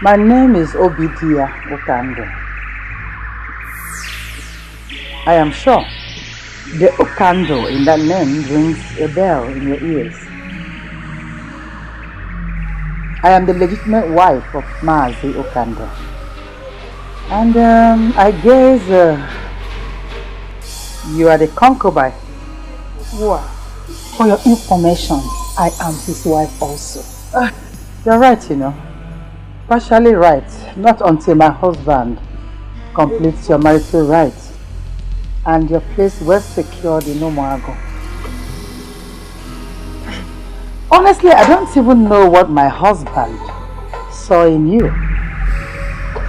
My name is Obidia Okando. I am sure the Okando in that name rings a bell in your ears. I am the legitimate wife of Mazi Okando. And I guess you are the concubine. Wow. For your information, I am his wife also. You're right, you know. Partially right. Not until my husband completes your marital rights and your place well secured in Omoago. Honestly, I don't even know what my husband saw in you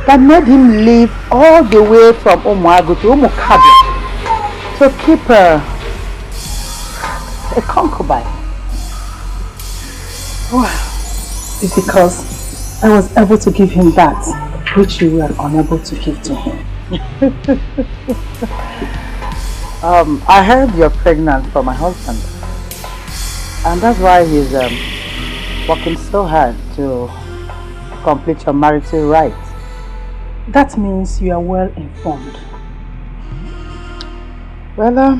that made him leave all the way from Omoago to Omokabia to keep a concubine. Well, it's because I was able to give him that which you were unable to give to him. I heard you're pregnant for my husband, and that's why he's working so hard to complete your marital rights. That means you are well informed. Well,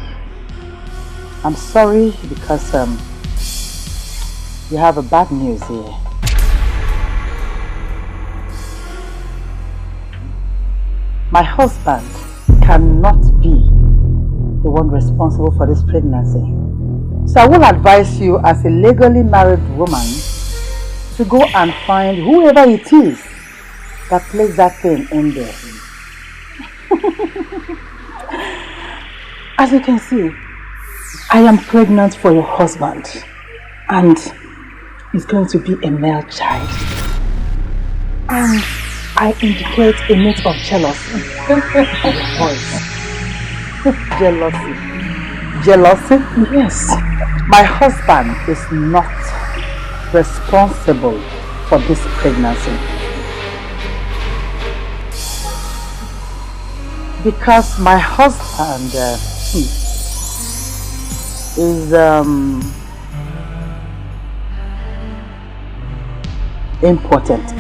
I'm sorry because you have a bad news here. My husband cannot be the one responsible for this pregnancy. So I will advise you as a legally married woman to go and find whoever it is that placed that thing in there. As you can see, I am pregnant for your husband, and it's going to be a male child. And I indicate a note of jealousy in your voice. Jealousy? Jealousy? Yes. My husband is not responsible for this pregnancy. Because my husband is important.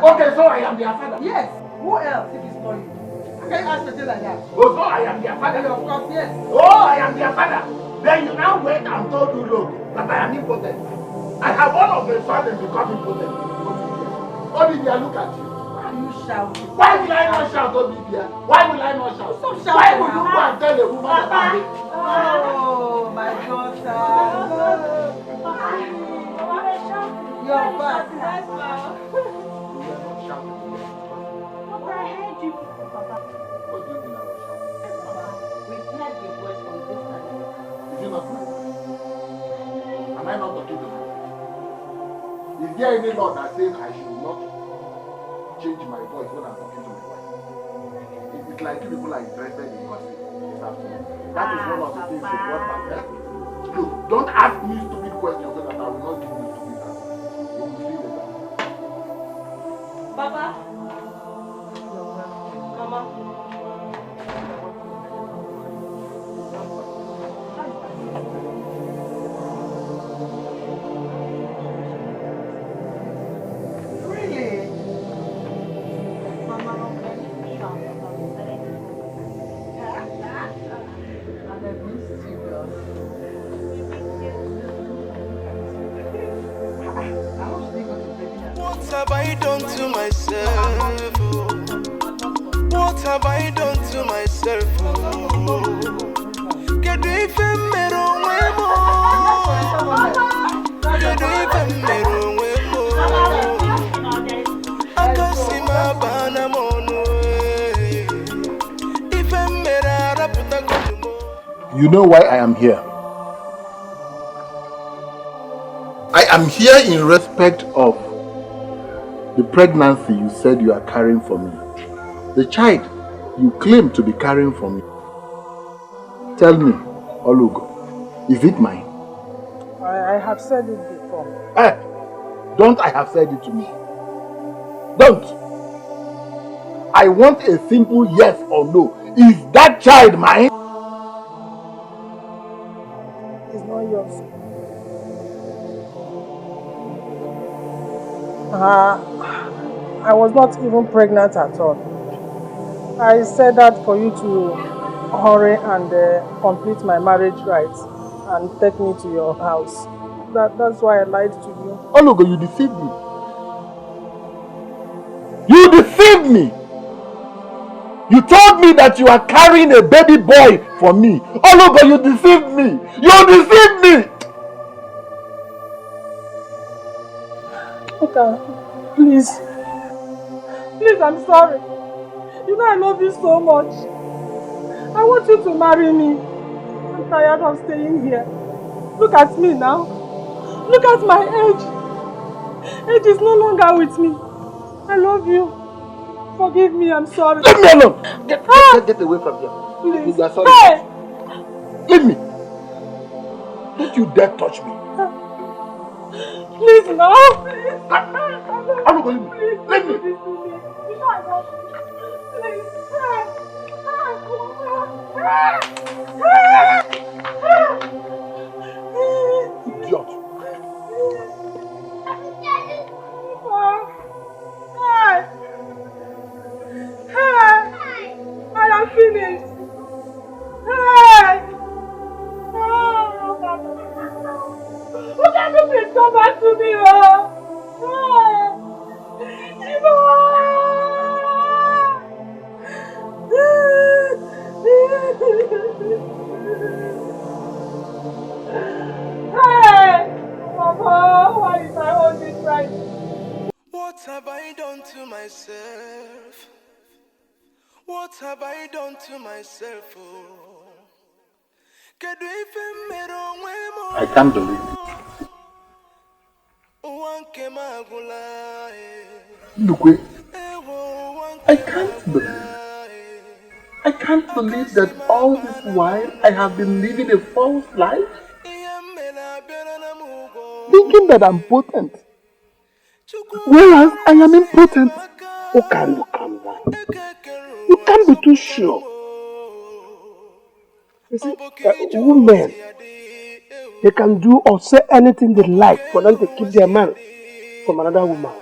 Okay, so I am their father. Yes. Who else if it's not you? Can you ask something like that? Oh, so I am their father. Of course, yes. Oh, I am their father. Then you now wait and told you, look, that I am impotent. I have one of the sudden become impotent. Olivia, look at you. Why are you shouting? Why will I not shout, Olivia? Why will I not shout? Stop shouting. Why would you go and tell a woman that I'm rich? Oh, my daughter. You're back. Papa, I heard you. Papa. What do you mean I was shouting? Papa, we've heard your voice from this time. Is it not true? Am I not talking to you? Is there any law that says I should not change my voice when I'm talking to my wife? It's like you people are interested in gossip this afternoon. That is one of the things you brought back there. Look, don't ask me stupid questions so that I will not give you stupid answers. You will see later. Papa. Mama. Really? Mama, have I done to myself? Oh? What have I done to myself? Oh? Get if I'm get if I'm I can see my banana mono. If I'm You know why I am here? I am here in respect of the pregnancy you said you are carrying for me. The child you claim to be carrying for me. Tell me, Olugo, is it mine? I have said it before. Don't I have said it to me? Don't. I want a simple yes or no. Is that child mine? It's not yours. I was not even pregnant at all. I said that for you to hurry and complete my marriage rights and take me to your house. That's why I lied to you. Olugo, you deceived me. You deceived me. You told me that you are carrying a baby boy for me. Olugo, you deceived me. You deceived me. Okay, please. Please, I'm sorry. You know I love you so much. I want you to marry me. I'm tired of staying here. Look at me now. Look at my age. Age is no longer with me. I love you. Forgive me, I'm sorry. Leave me alone. Get away from here. Please. You are sorry. Hey! Leave me. Don't you dare touch me. Please, no. Please. I'm not going to leave me. Leave me. You know I love you. Please. Idiot. I am finished. Look at the please come back to me. Mama, why is my own this right? What have I done to myself? What have I done to myself? Oh? I can't believe it. Look, I can't believe that all this while I have been living a false life. Thinking that I'm potent. Whereas I am impotent. Oh, can you calm down? You can't be too sure. You see, women, they can do or say anything they like for them to keep their man from another woman.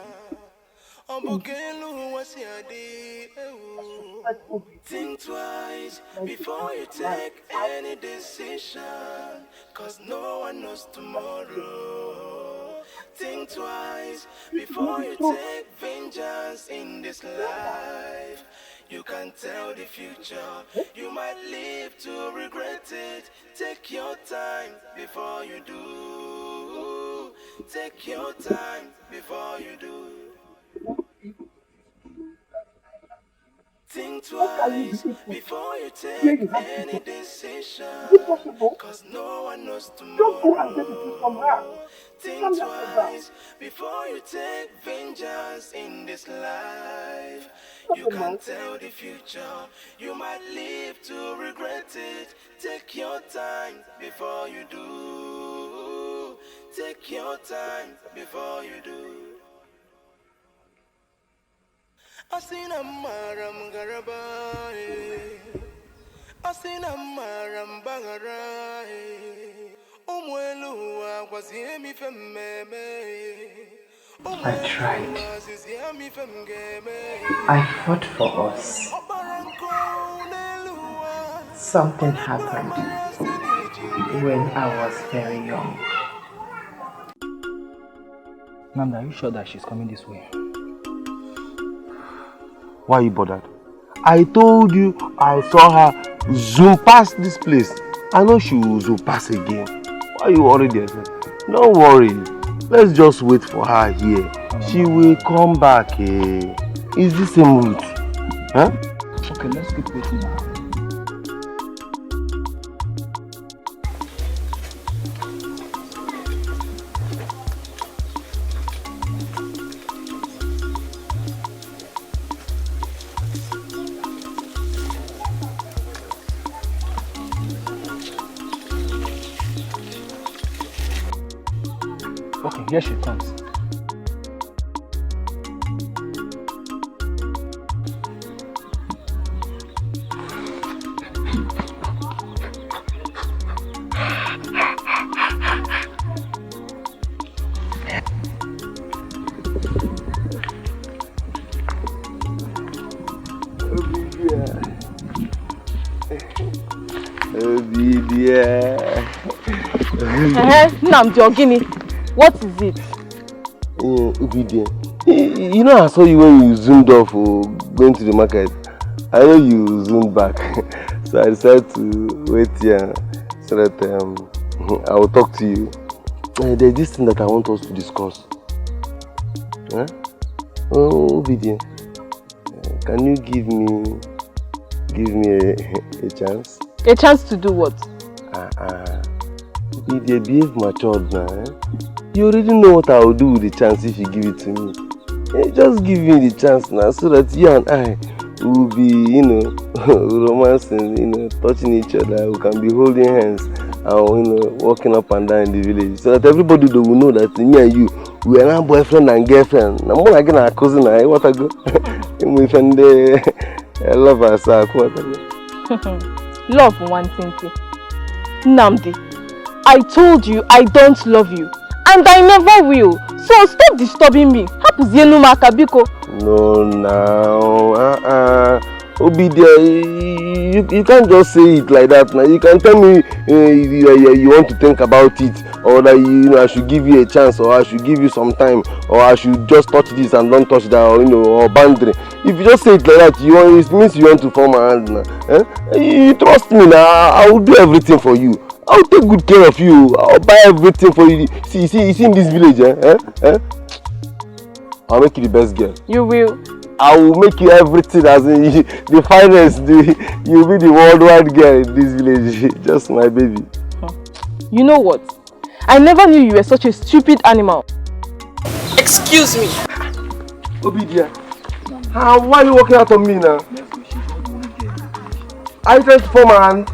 Think twice before you take any decision, 'cause no one knows tomorrow. Think twice before you take vengeance in this life. You can't tell the future, you might live to regret it. Take your time before you do. Take your time before you do. Think twice before you take any decision, 'cause no one knows tomorrow. Think twice before you take vengeance in this life. You can't tell the future, you might live to regret it. Take your time before you do. Take your time before you do. Asina maram garabai, asina maram bangarai. Umwelua waziemi femmeme. I tried. I fought for us. Something happened when I was very young. Nanda, are you sure that she's coming this way? Why are you bothered? I told you I saw her zoom past this place. I know she will zoom past again. Why are you worried yourself? Don't worry. Let's just wait for her here. She will come back. Is this same route? Huh? Okay, let's keep waiting now. Okay, here she comes. Nnamdi Ogini, what is it? You know I saw you when you zoomed off going to the market. I know you zoomed back. So I decided to wait here so that I will talk to you. There's this thing that I want us to discuss. Huh? Oh, Obidien, can you give me a chance? A chance to do what? They behave matured now. You already know what I will do with the chance if you give it to me. Just give me the chance now so that you and I will be, romancing, touching each other. We can be holding hands and, walking up and down in the village. So that everybody will know that me and you, we are now boyfriend and girlfriend. Now more like our cousin, what I go? We find love ourselves. Love one thing. Nnamdi, I told you I don't love you. And I never will. So stop disturbing me. No, now. Obidia, you can't just say it like that now. You can tell me you want to think about it, or that I should give you a chance, or I should give you some time, or I should just touch this and don't touch that, or boundary. If you just say it like that, it means you want to form a hand now. You trust me now. I will do everything for you. I'll take good care of you. I'll buy everything for you. See in this village, I'll make you the best girl. You will. I will make you everything, as in the finest. You'll be the worldwide girl in this village. Just my baby. You know what? I never knew you were such a stupid animal. Excuse me. Obidia, why are you walking out on me now? Are you trying to form a hand?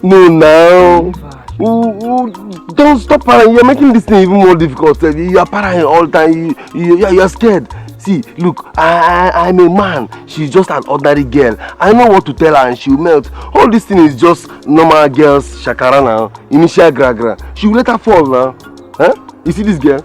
No, now. Don't stop partying. You're making this thing even more difficult. You are partying all the time. You're scared. See, look, I'm a man. She's just an ordinary girl. I know what to tell her and she'll melt. All this thing is just normal girls, shakara now. Initial gra. She will let her fall now. Huh? You see this girl?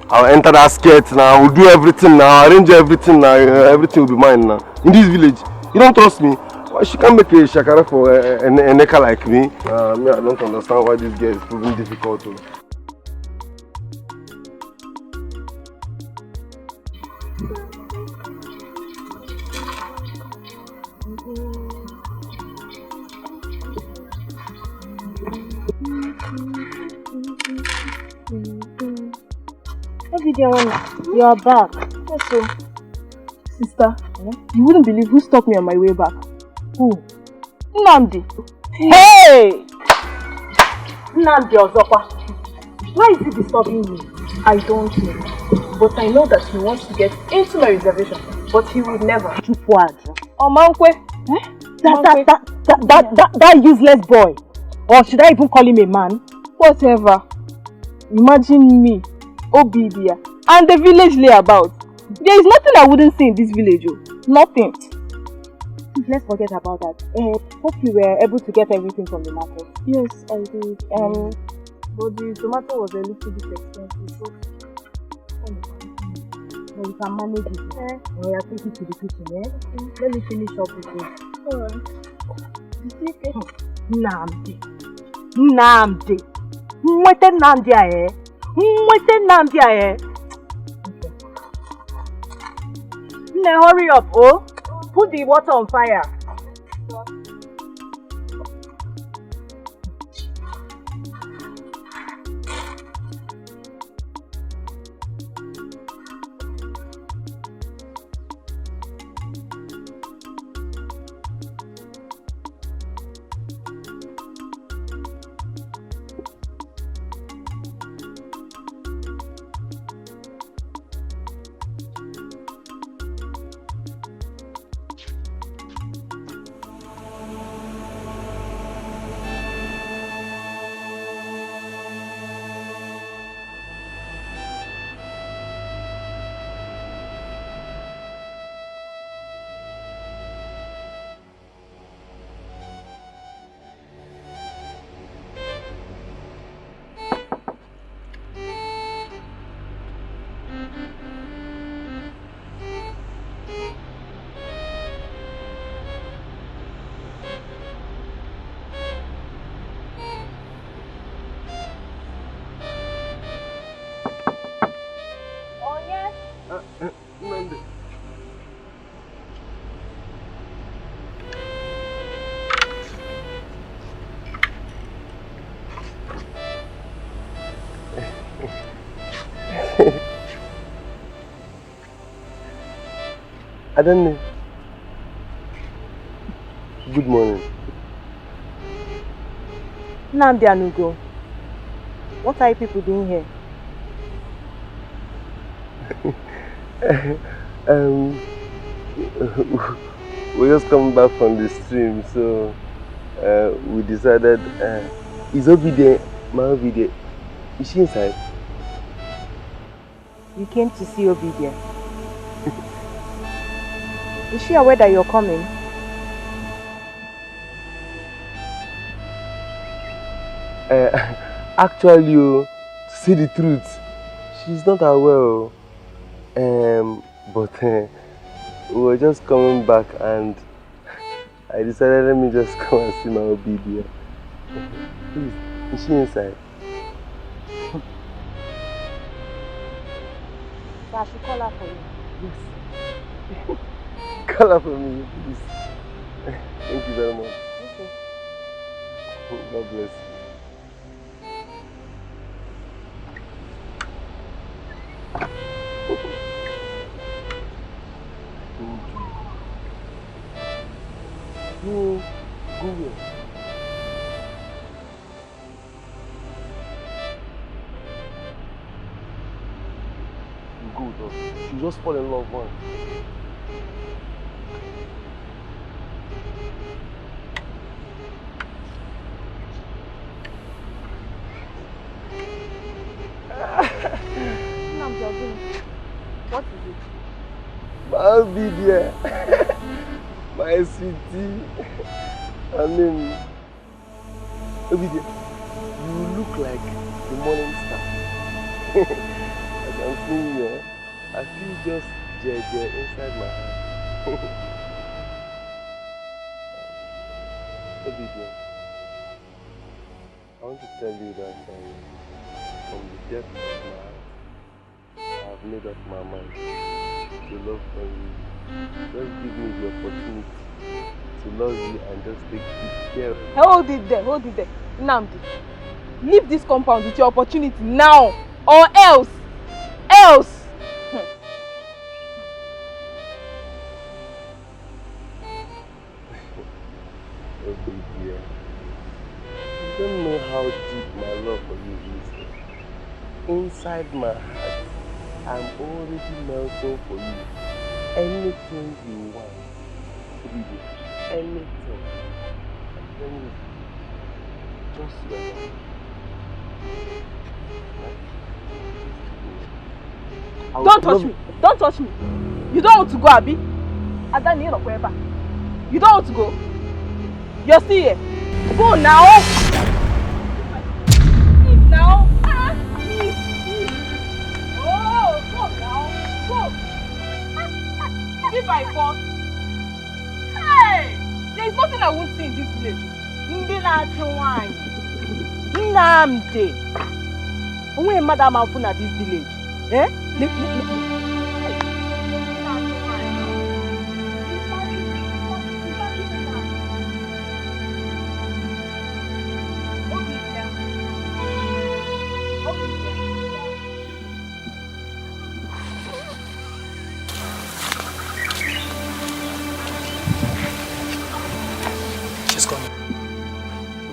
I'll enter that skirt now. We'll do everything now. Arrange everything now. Everything will be mine now. In this village. You don't trust me? Well, she can't make a shakara for a neka like me. Me, I don't understand why this girl is proving difficult to. You are back. Yes, so. Sister, you wouldn't believe who stopped me on my way back. Who? Nnamdi. Hey! Nnamdi Ozokwa. Why is he disturbing me? I don't know. But I know that he wants to get into my reservation. But he would never. Omankwe. That useless boy. Or should I even call him a man? Whatever. Imagine me, Obidia, and the village layabout. There is nothing I wouldn't see in this village. Nothing. Let's forget about that. Hope you were able to get everything from the market. Yes, I did. But the tomato was a little bit expensive. But you can manage it. I'll take it to the kitchen. Let me finish up with this. Alright. Nnamdi. Mwete Nnamdi aye. hurry up, oh. Put the water on fire. I don't know. Good morning. Nnamdi Anugo, what are you people doing here? We're just coming back from the stream, so we decided, is Obi there? My Obi there? Is she inside? You came to see Obi there. Is she aware that you're coming? Actually, to say the truth, she's not aware. But we were just coming back and I decided let me just come and see my Obi there. Please, is she inside? So I should call her for you. Yes. Call her for me, please. Thank you very much. Okay. God bless you. Go where? Go though. You just fall in love once. What is it? I'll be there. My sweetie. I mean, Obidia, you look like the morning star. As I'm seeing you, I feel just JJ inside my heart. Obidia, I want to tell you that from the depth of my heart, I have made up my mind to love for you. Just give me the opportunity to love you and just take good care of you. Hold it there, Nnamdi. Leave this compound with your opportunity now, or else. Oh baby, you don't know how deep my love for you is. Inside my heart, I'm already melting for you. Anything you want, baby, anything. I'm telling you, just remember. Don't touch me! Don't touch me! You don't want to go, Abi? You don't want to go? You're still here. Go now! Leave now! Leave! Oh, go now! Go! If I fall, hey! There is nothing I won't see in this village. Nnamdi! Only a madam Afuna this village. Eh?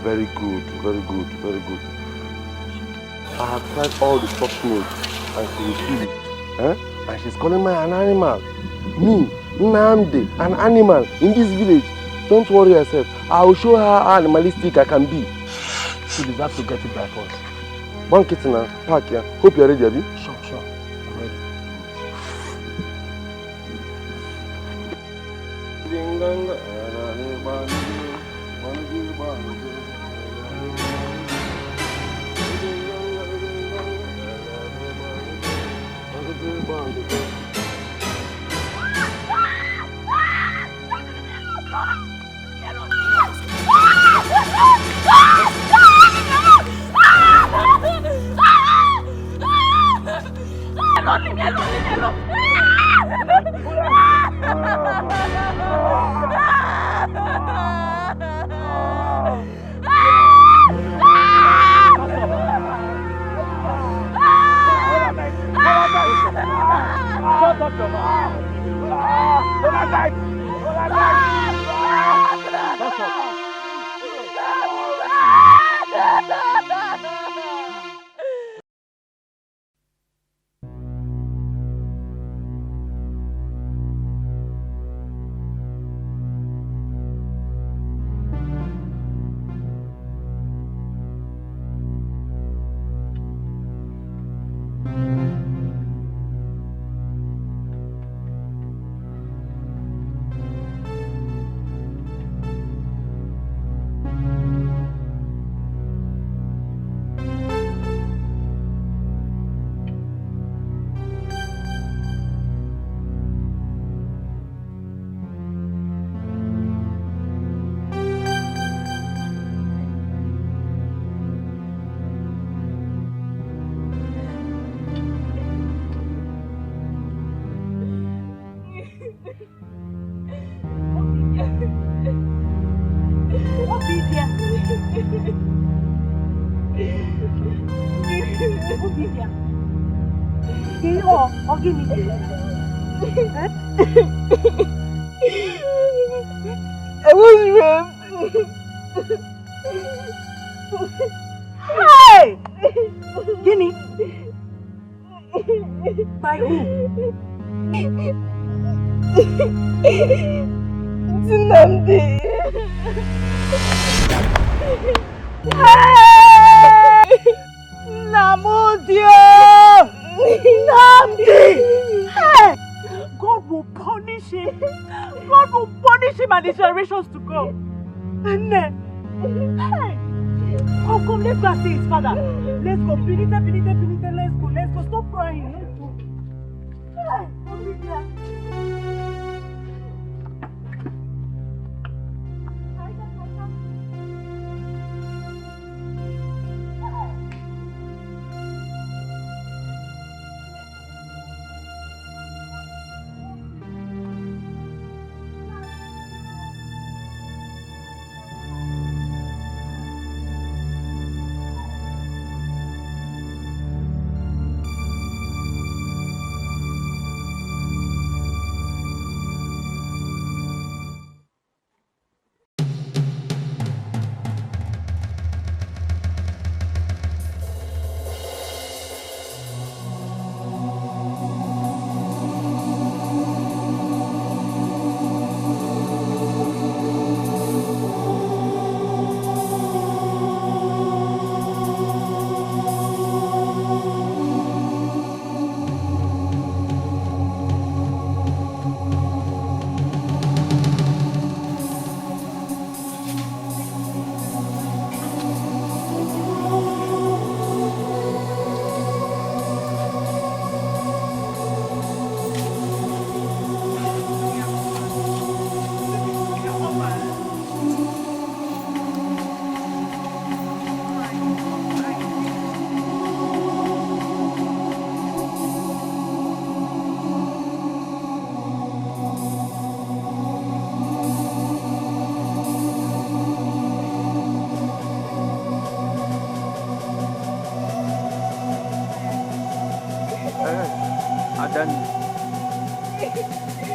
Very good, very good, very good. I have tried all the soft notes and she refused. And she's calling me an animal. Me, Nnamdi, an animal in this village. Don't worry yourself. I will show her how animalistic I can be. She deserves to get it by force. One kitten now, park here. Hope you're ready, Abi. Sure, I'm ready. I was raped. Hey! Guinea? By who? Nnamdi. Hey! Namudio! Nnamdi! Hey! God will punish him. God will punish him and his generations to come. Hey! Come, let's go and see his father. Let's go. Benita, let's go. Stop crying. Let's go. Hey! Olivia.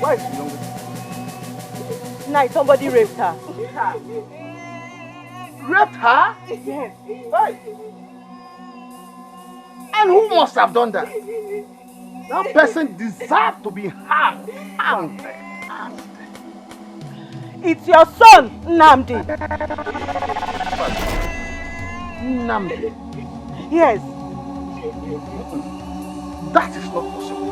Why is she young? Night, somebody raped her. raped her? Yes. Right. And who must have done that? That person deserves to be hanged. It's your son, Nnamdi. Nnamdi? Yes. That is not possible.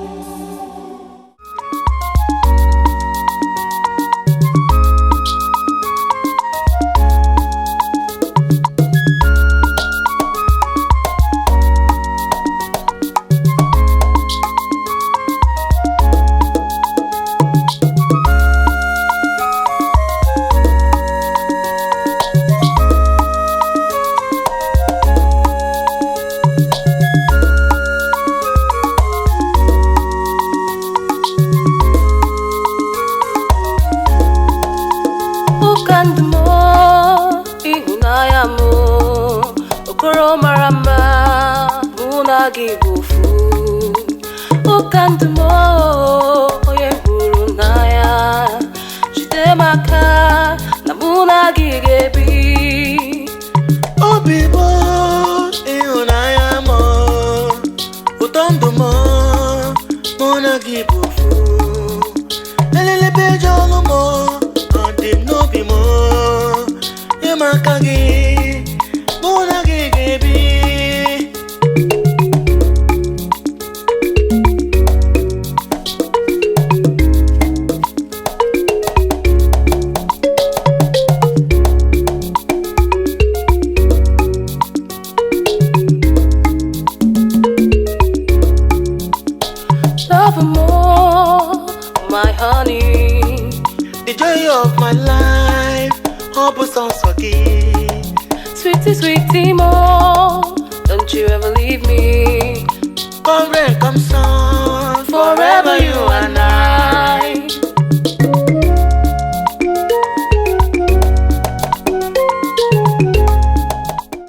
Sweetie, sweetie, more.